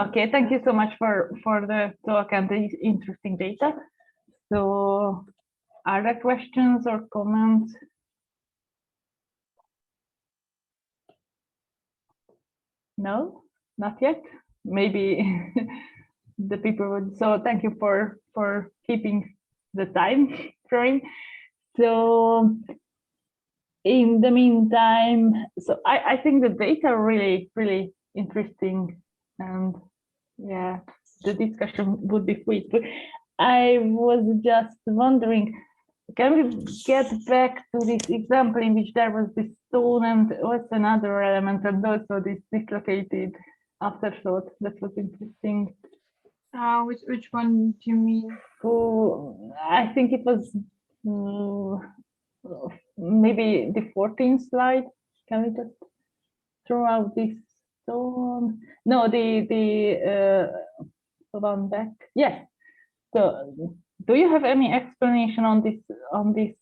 Okay, thank you so much for the talk and the interesting data. So, are there questions or comments? No, not yet. Maybe the people would. So thank you for keeping the time frame. So in the meantime, so I think the data are really interesting, and yeah, the discussion would be quick. I was just wondering, can we get back to this example in which there was this stone and also another element and also this dislocated afterthought? That was interesting. Which one do you mean? Oh, I think it was maybe the 14th slide. Can we just throw out this stone? No, the one back. Yes. So, do you have any explanation on this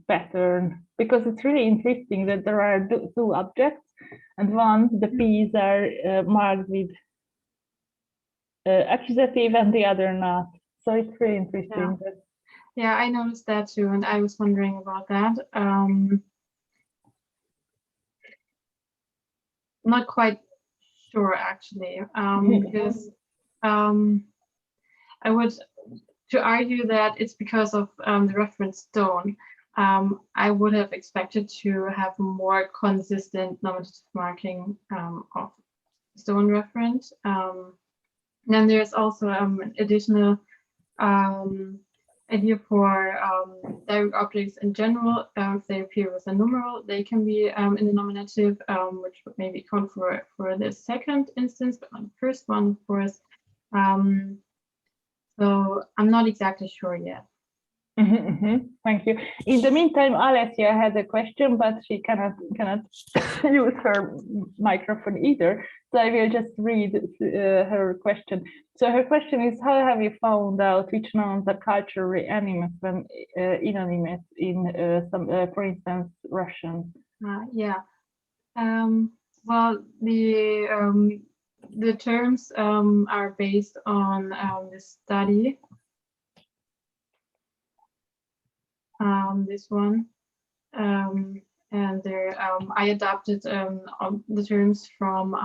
pattern? Because it's really interesting that there are two objects, and one, the P's are marked with accusative, and the other not. So it's really interesting. Yeah, I noticed that too, and I was wondering about that. Not quite sure actually, because I would to argue that it's because of the reference stone. I would have expected to have more consistent nominative marking of stone reference. Then there's also an additional idea for direct objects in general. If they appear with a numeral, they can be in the nominative, which would maybe count for the second instance, but not the first one, of course. So I'm not exactly sure yet. Thank you. In the meantime, Alessia had a question, but she cannot use her microphone either. So I will just read her question. So her question is, how have you found out which nouns are culturally animate when inanimate in some, for instance, Russian? Yeah. Well, the terms are based on the study. This one, and there I adapted the terms from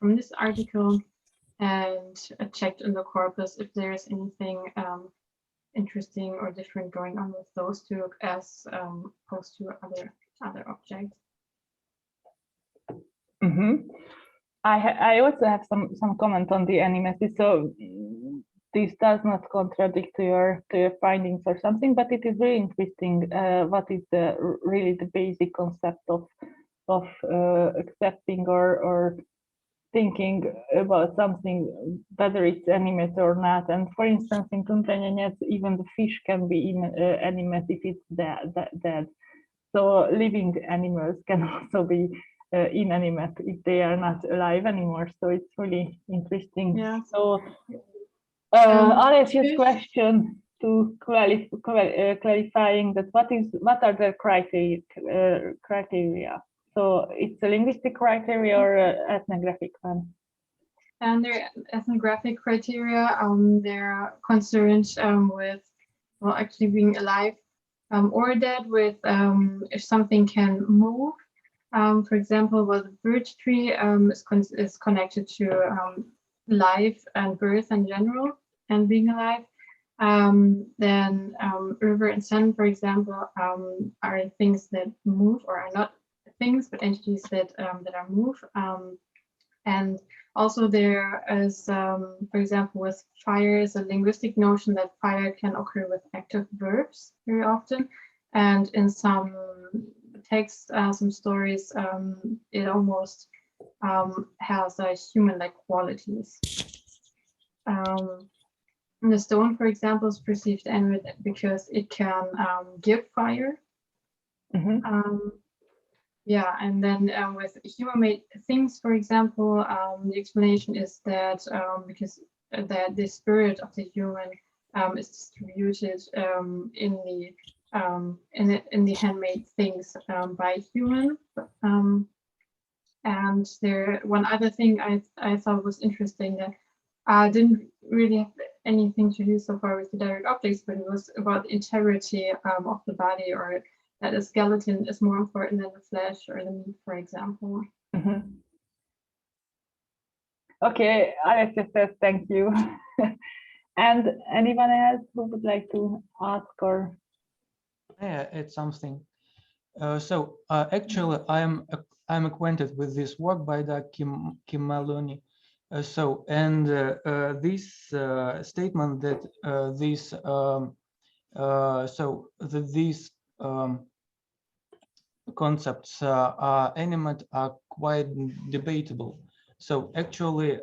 this article and checked in the corpus if there's anything interesting or different going on with those two as opposed to other objects. I also have some comment on the animacy. So this does not contradict to your findings or something, but it is really interesting. What is really the basic concept of accepting or thinking about something, whether it's animate or not. And for instance, in TUNDRA, even the fish can be animate if it's dead. So living animals can also be inanimate if they are not alive anymore. So it's really interesting. Yeah. So Alessia's question to clarifying that what are the criteria? So it's a linguistic criteria or ethnographic one? And their ethnographic criteria, they're concerned with, well, actually being alive or dead, with if something can move. For example, well, the birch tree is connected to life and birth in general and being alive. Then river and sun, for example, are things that move, or are not things, but entities that are move. And also there is, for example, with fire is a linguistic notion that fire can occur with active verbs very often. And in some texts, some stories, it almost has human-like qualities. The stone, for example, is perceived animate because it can give fire. Yeah, and then with human-made things, for example, the explanation is that because the spirit of the human is distributed in the handmade things by human. And there, one other thing I thought was interesting that didn't really have anything to do so far with the direct objects, but it was about the integrity of the body, or that a skeleton is more important than the flesh or the meat, for example. Okay, Alessia says thank you. And anyone else who would like to ask or? Yeah, it's something. Actually, I'm acquainted with this work by Kim Maloney, So, and this statement that these concepts are animate are quite debatable. So actually,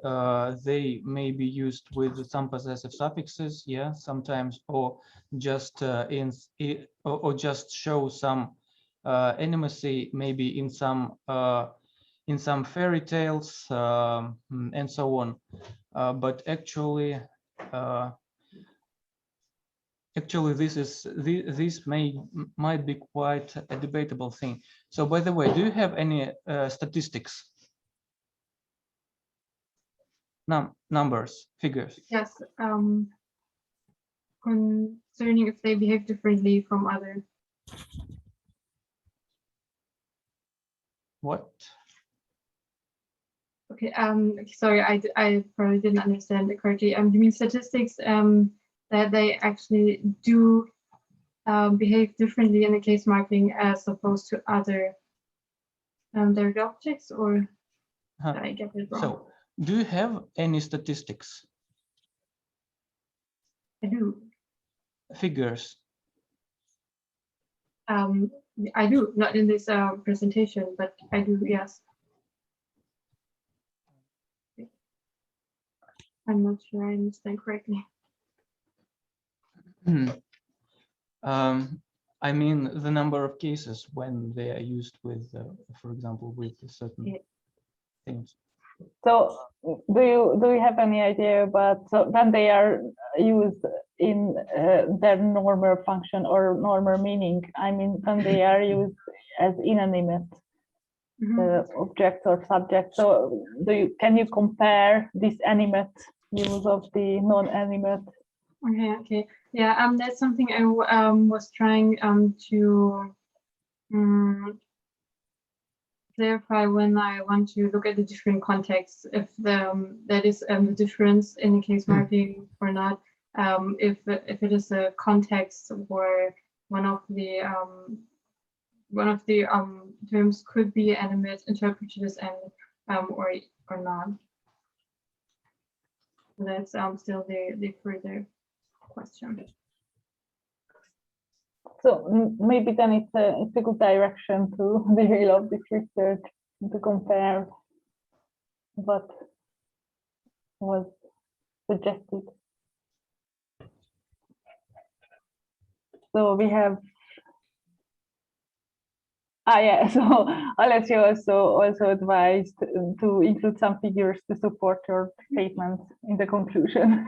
they may be used with some possessive suffixes, yeah, sometimes, or just or just show some animacy, maybe in some fairy tales and so on. But actually, this might be quite a debatable thing. So, by the way, do you have any statistics? Numbers, figures? Yes. Concerning if they behave differently from other. What? Okay. Sorry, I probably didn't understand it correctly. You mean statistics that they actually do behave differently in the case marking as opposed to other direct objects, or did I get it wrong? So, do you have any statistics? I do. Figures? I do, not in this presentation, but I do, yes. I'm not sure I understand correctly. I mean, the number of cases when they are used with, for example, with certain things. So, do you have any idea about when they are used in their normal function or normal meaning? I mean, when they are used as inanimate objects or subjects. So, can you compare this animate use of the non-animate? Okay. Yeah, that's something I was trying to clarify when I want to look at the different contexts, if that is the difference in the case marking or not. If it is a context where one of the terms could be animate, interpreted as animate, or not. That's still the further question. So maybe then it's a good direction to develop this research, to compare what was suggested. So we have, so Alessio also advised to include some figures to support your statements in the conclusion.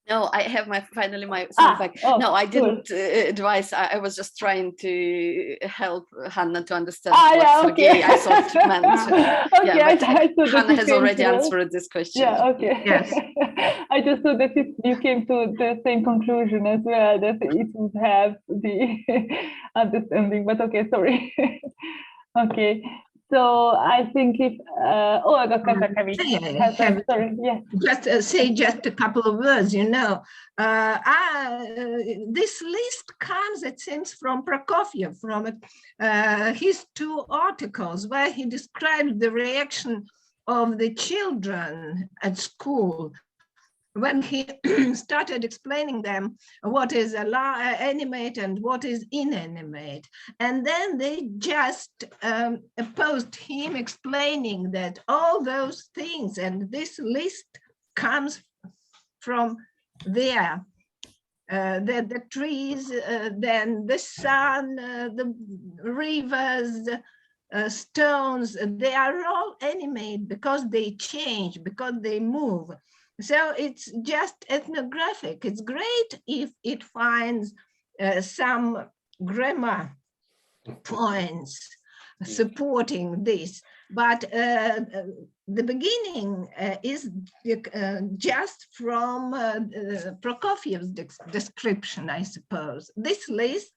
No, I have finally my feedback. No, I didn't advise. I was just trying to help Hanna to understand what Sergei I thought meant. But Hanna has already answered this question. Yeah, okay. Yes. I just thought that you came to the same conclusion as well, that it would have the understanding, but okay, sorry. Okay. So I think if sorry, yes. Just say just a couple of words, you know. This list comes, it seems, from Prokofiev, from his 2 articles where he describes the reaction of the children at school when he started explaining them what is animate and what is inanimate. And then they just opposed him, explaining that all those things and this list comes from there. The trees, then the sun, the rivers, stones, they are all animate because they change, because they move. So it's just ethnographic. It's great if it finds some grammar points supporting this, but the beginning is just from Prokofiev's description, I suppose. This list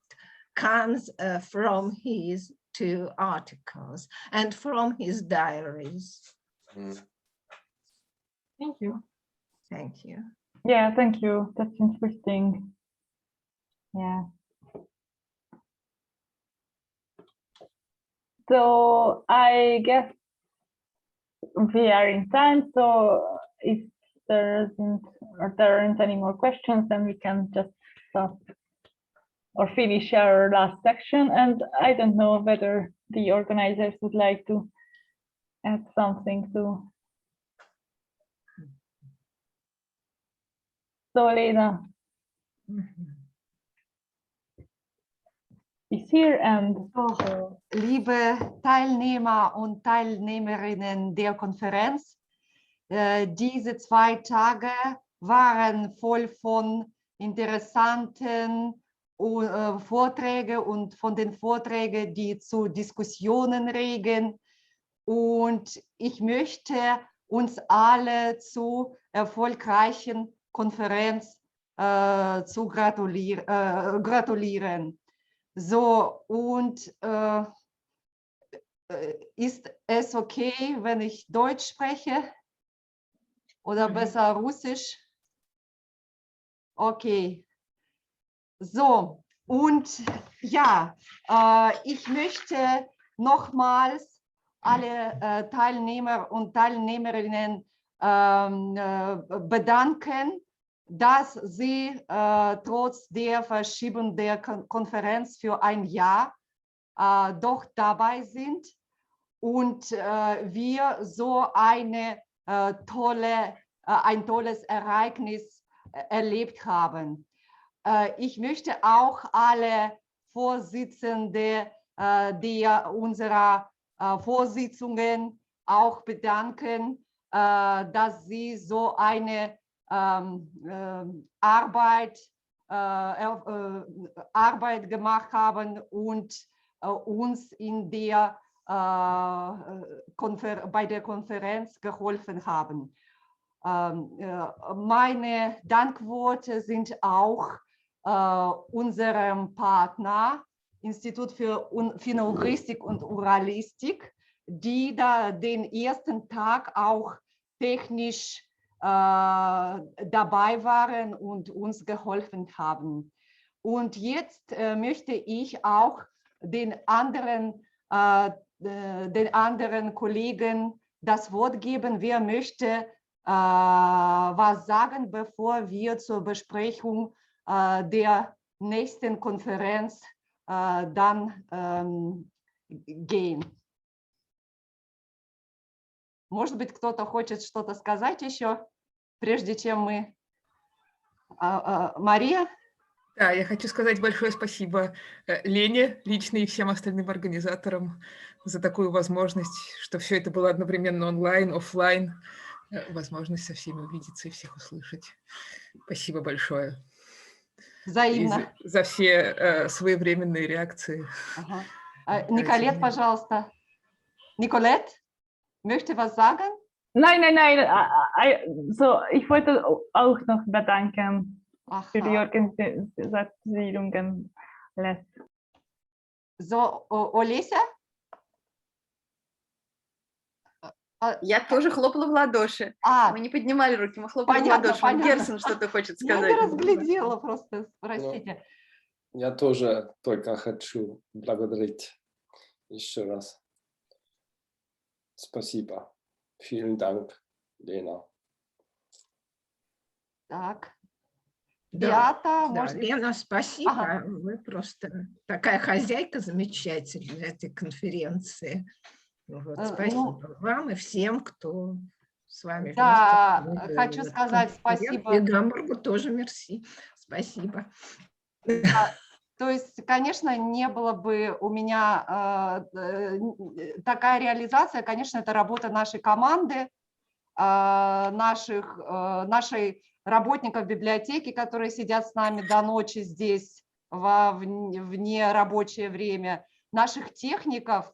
comes from his 2 articles and from his diaries. Thank you. Thank you. Yeah, thank you. That's interesting. Yeah. So I guess we are in time, so if there aren't any more questions, then we can just stop or finish our last section. And I don't know whether the organizers would like to add something to. So Lena is here, and liebe Teilnehmer und Teilnehmerinnen der Konferenz, diese 2 Tage waren voll von interessanten Vorträgen und von den Vorträgen, die zu Diskussionen regen. Und ich möchte uns alle zu erfolgreichen Konferenz zu gratulieren. So, und ist es okay, wenn ich Deutsch spreche oder besser Russisch? Okay. So, und ja, ich möchte nochmals alle Teilnehmer und Teilnehmerinnen bedanken, dass sie trotz der Verschiebung der Konferenz für ein Jahr doch dabei sind und wir so ein tolles Ereignis erlebt haben. Ich möchte auch alle Vorsitzende unserer Vorsitzungen auch bedanken, dass sie so eine Arbeit gemacht haben und uns in der, bei der Konferenz geholfen haben. Meine Dankworte sind auch unserem Partner, Institut für Phänologistik und Oralistik, die da den ersten Tag auch technisch dabei waren und uns geholfen haben. Und jetzt möchte ich auch den anderen Kollegen das Wort geben. Wer möchte was sagen, bevor wir zur Besprechung der nächsten Konferenz dann gehen? Может быть, кто-то хочет что-то сказать еще, прежде чем мы... Мария? Да, я хочу сказать большое спасибо Лене лично и всем остальным организаторам за такую возможность, что все это было одновременно онлайн, офлайн, возможность со всеми увидеться и всех услышать. Спасибо большое. Взаимно. За все своевременные реакции. Ага. Nikolett, пожалуйста. Nikolett, möchte was sagen? Nein. So, ich wollte auch noch bedanken für die Organisierungen. So, Олеся? Я тоже хлопала в ладоши. Мы не поднимали руки, мы хлопали в ладоши. Герсон что-то хочет сказать. Я не разглядела просто, простите. Я тоже только хочу благодарить еще раз. Спасибо. Vielen Dank, Lena. Так. Да, Лена, спасибо. Ага. Вы просто такая хозяйка замечательная этой конференции. Вот, спасибо вам и всем, кто с вами. Да, хочу сказать спасибо. И Гамбургу тоже мерси. Спасибо. То есть, конечно, не было бы у меня такая реализация, конечно, это работа нашей команды, нашей работников библиотеки, которые сидят с нами до ночи здесь в нерабочее время, наших техников,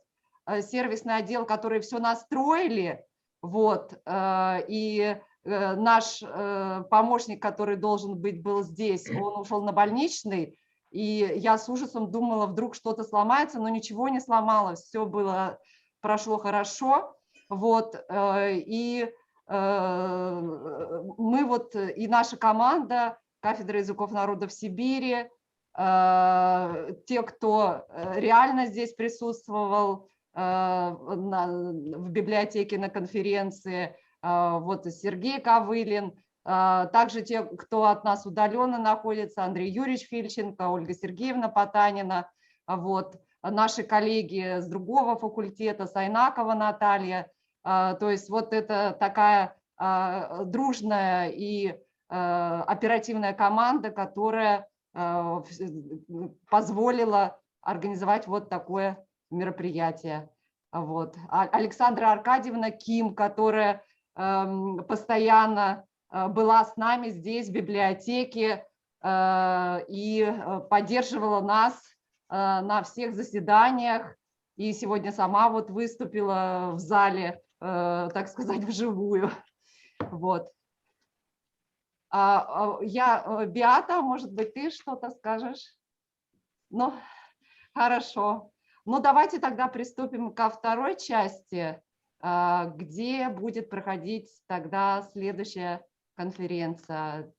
сервисный отдел, которые все настроили, вот, и наш помощник, который должен быть был здесь, он ушел на больничный, и я с ужасом думала, вдруг что-то сломается, но ничего не сломалось, все прошло хорошо, вот, и мы вот, и наша команда, кафедра языков народов Сибири, те, кто реально здесь присутствовал, в библиотеке на конференции, вот Сергей Ковылин, также те, кто от нас удаленно находится, Андрей Юрьевич Фильченко, Ольга Сергеевна Потанина, вот, наши коллеги с другого факультета, Сайнакова Наталья. То есть вот это такая дружная и оперативная команда, которая позволила организовать вот такое мероприятие. Вот. Александра Аркадьевна Ким, которая постоянно была с нами здесь, в библиотеке, и поддерживала нас на всех заседаниях, и сегодня сама вот выступила в зале, так сказать, вживую. Вот. Беата, может быть, ты что-то скажешь? Ну, хорошо. Ну, давайте тогда приступим ко второй части, где будет проходить тогда следующая конференция.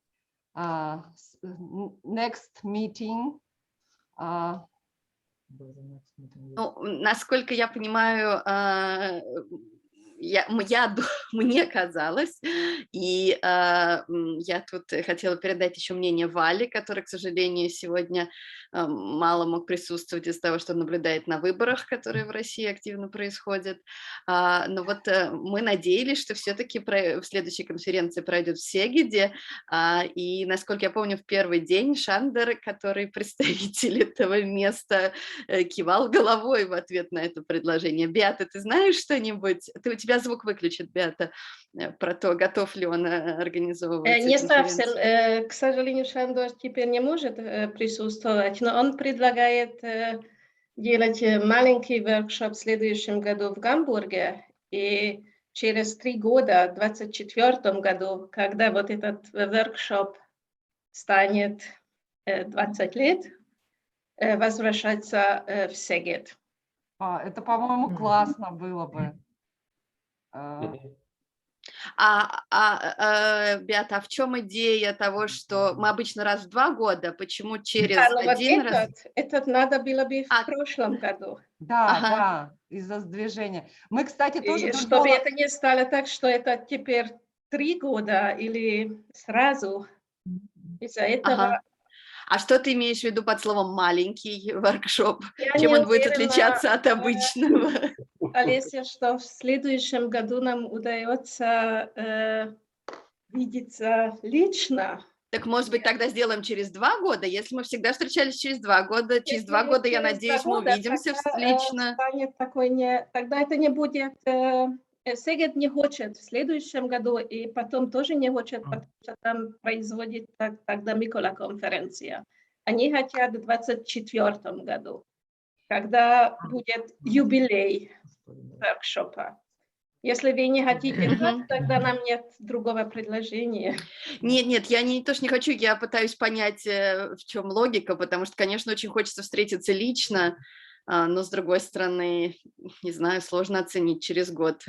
Next meeting. Ну, насколько я понимаю, мне казалось, и я тут хотела передать еще мнение Вали, который, к сожалению, сегодня мало мог присутствовать из-за того, что наблюдает на выборах, которые в России активно происходят. Но вот мы надеялись, что все-таки в следующей конференции пройдет в Сегеде, и, насколько я помню, в первый день Шандер, который представитель этого места, кивал головой в ответ на это предложение. Беата, ты знаешь что-нибудь? У тебя звук выключит, Беата, про то, готов ли он организовывать Не конференцию. совсем. К сожалению, Шандор теперь не может присутствовать, но он предлагает делать маленький воркшоп в следующем году в Гамбурге, и через 3 года, в 2024 году, когда вот этот воркшоп станет 20 лет, возвращаться в Сегед. Это, по-моему, классно было бы. Беата, а в чем идея того, что мы обычно раз в 2 года, почему через один раз? Этот надо было бы в прошлом году. Да, из-за сдвижения. Мы, кстати, тоже... Чтобы это не стало так, что это теперь 3 года или сразу. Из-за этого... А что ты имеешь в виду под словом «маленький воркшоп»? Чем он будет отличаться от обычного? Олеся, что в следующем году нам удается видеться лично. Так, может быть, тогда сделаем через 2 года? Если мы всегда встречались через 2 года, через 2 года, я надеюсь, мы увидимся лично. Тогда это не будет... Сегед не хочет в следующем году, и потом тоже не хочет, потому что там производит тогда Микола конференция. Они хотят в 2024 году, когда будет юбилей воркшопа. Если вы не хотите, тогда нам нет другого предложения. Нет, я тоже не хочу, я пытаюсь понять, в чем логика, потому что, конечно, очень хочется встретиться лично, но, с другой стороны, не знаю, сложно оценить через год.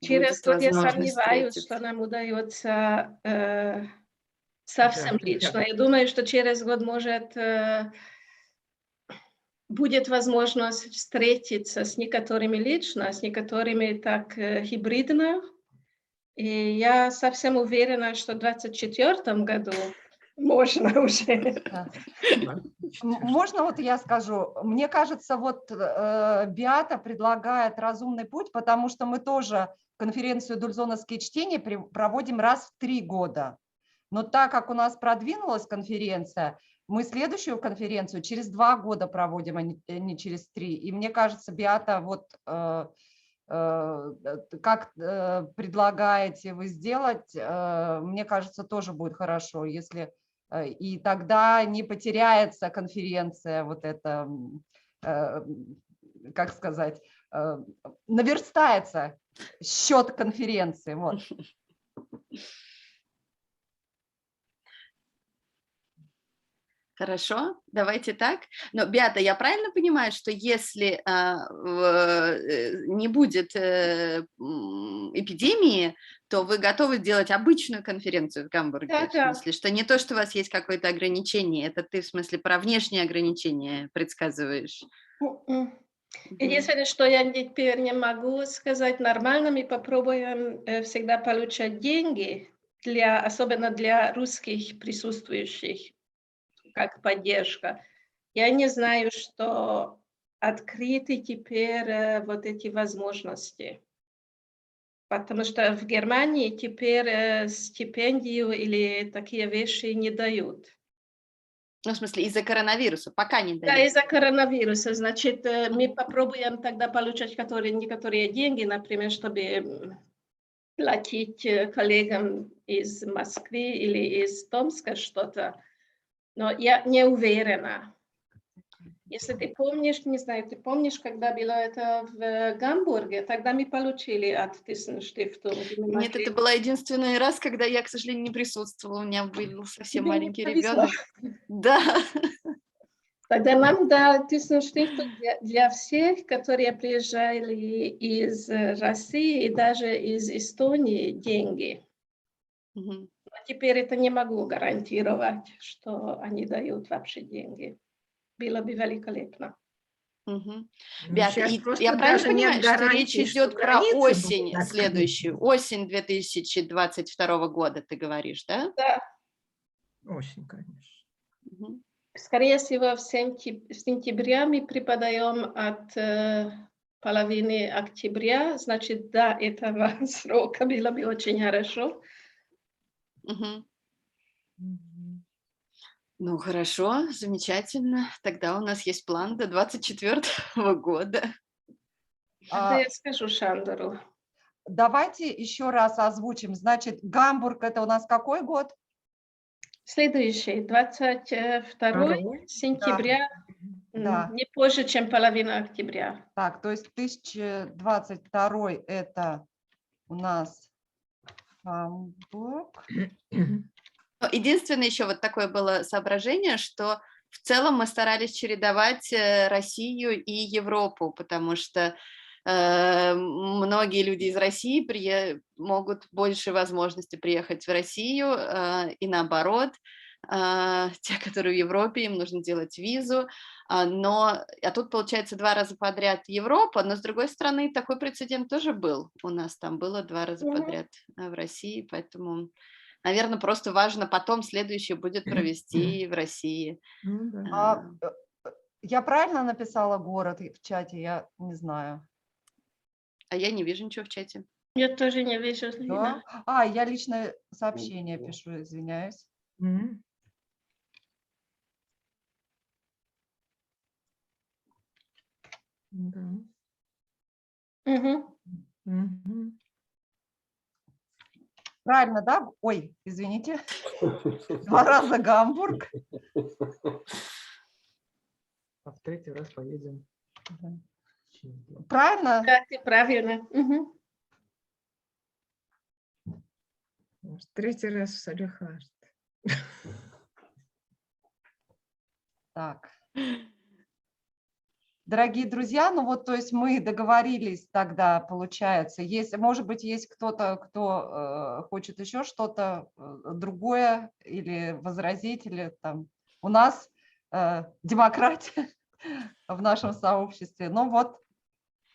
Через год я сомневаюсь, что нам удается совсем лично. Я думаю, что через год, может, будет возможность встретиться с некоторыми лично, с некоторыми так гибридно. И я совсем уверена, что в 2024 году можно уже. Можно вот я скажу? Мне кажется, вот Беата предлагает разумный путь, потому что мы тоже конференцию «Дульзоновские чтения» проводим раз в 3 года. Но так как у нас продвинулась конференция, мы следующую конференцию через 2 года проводим, а не через 3. И мне кажется, Беата, вот как предлагаете вы сделать, мне кажется, тоже будет хорошо, если... И тогда не потеряется конференция, вот это, как сказать, наверстается счет конференции. Вот. Хорошо, давайте так. Но, Беата, я правильно понимаю, что если не будет эпидемии, то вы готовы сделать обычную конференцию в Гамбурге? Да. В смысле, что не то, что у вас есть какое-то ограничение, это ты, в смысле, про внешние ограничения предсказываешь? Единственное, что я теперь не могу сказать, нормально мы попробуем всегда получать деньги, особенно для русских присутствующих, как поддержка. Я не знаю, что открыты теперь вот эти возможности. Потому что в Германии теперь стипендию или такие вещи не дают. Ну, в смысле, из-за коронавируса пока не дают. Да, из-за коронавируса. Значит, мы попробуем тогда получать некоторые деньги, например, чтобы платить коллегам из Москвы или из Томска что-то. Но я не уверена. Если ты помнишь, не знаю, ты помнишь, когда было это в Гамбурге, тогда мы получили от Thyssen-Stiftung. Нет, это был единственный раз, когда я, к сожалению, не присутствовала. У меня был совсем маленький ребенок. Да. Тогда нам дал Thyssen-Stiftung для всех, которые приезжали из России и даже из Эстонии, деньги. Но теперь это не могу гарантировать, что они дают вообще деньги. Было бы великолепно. Беата, я правильно понимаю, что речь идет про осень следующую, осень 2022 года, ты говоришь, да? Да. Осень, конечно. Скорее всего, в сентябре мы преподаем от половины октября, значит, до этого срока было бы очень хорошо. Ну, хорошо, замечательно. Тогда у нас есть план до 2024 года. Это я скажу Шандору. Давайте еще раз озвучим. Значит, Гамбург — это у нас какой год? Следующий, 22 сентября, да. Не позже, чем половина октября. Так, то есть 2022 это у нас Гамбург. Единственное еще вот такое было соображение, что в целом мы старались чередовать Россию и Европу, потому что многие люди из России могут больше возможности приехать в Россию, и наоборот, те, которые в Европе, им нужно делать визу, а тут получается 2 раза подряд Европа, но с другой стороны такой прецедент тоже был, у нас там было 2 раза подряд в России, поэтому, наверное, просто важно потом следующее будет провести в России. Я правильно написала город в чате? Я не знаю. А я не вижу ничего в чате. Я тоже не вижу. Да? Я личное сообщение пишу, извиняюсь. Да. Правильно, да? Ой, извините. 2 раза Гамбург. А в 3-й раз поедем. Правильно? Да, ты правильно. В 3-й раз в Салехард. Так. Дорогие друзья, ну вот, то есть мы договорились тогда, получается, может быть, есть кто-то, кто хочет еще что-то другое или возразить, или там у нас демократия в нашем сообществе. Ну вот,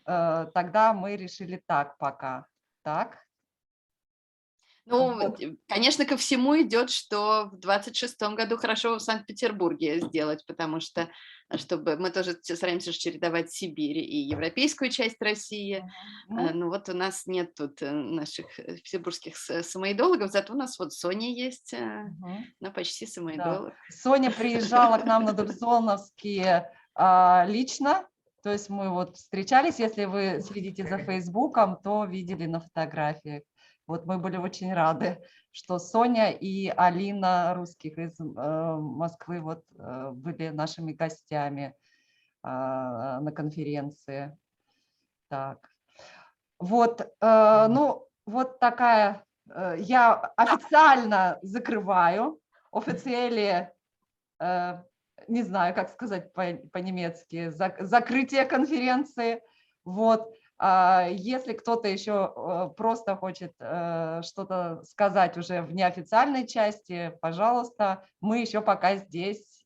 тогда мы решили так пока. Так. Ну, конечно, ко всему идет, что в 26-м году хорошо в Санкт-Петербурге сделать, потому что мы тоже стараемся чередовать Сибирь и европейскую часть России. Ну вот у нас нет тут наших петербургских самоидологов, зато у нас вот Соня есть, но почти самоидолог. Да. Соня приезжала к нам на Дубсоновские лично, то есть мы вот встречались, если вы следите за Фейсбуком, то видели на фотографиях. Вот мы были очень рады, что Соня и Алина русских из Москвы вот были нашими гостями на конференции. Так, вот, ну, вот такая, я официально закрываю, официально, не знаю, как сказать по-немецки, закрытие конференции, вот. Если кто-то еще просто хочет что-то сказать уже в неофициальной части, пожалуйста, мы еще пока здесь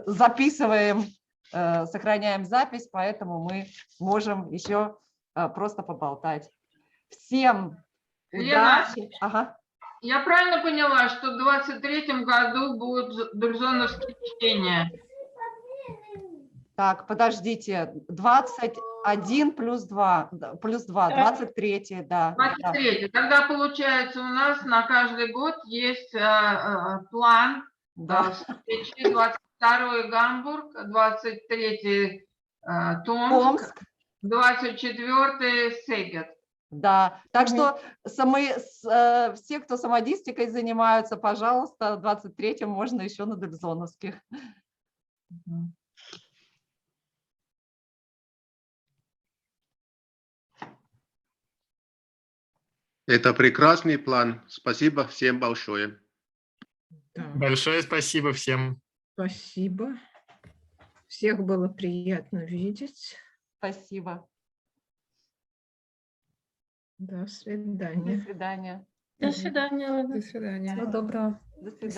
записываем сохраняем запись, поэтому мы можем еще просто поболтать. Всем удачи. Ага. Я правильно поняла, что в 23-м году будут дульзоновские чтения? Так, подождите, 21 плюс 2, 23, да. 23. Тогда, получается, у нас на каждый год есть план встречи. 22-й Гамбург, 23-й Томск, 24-й Сегет. Да, так что все, кто самодистикой занимаются, пожалуйста, в 23-м можно еще на дульзоновских. Это прекрасный план. Спасибо всем большое. Большое спасибо всем. Спасибо. Всех было приятно видеть. Спасибо. До свидания. До свидания. До свидания. До свидания. Всего доброго. До свидания.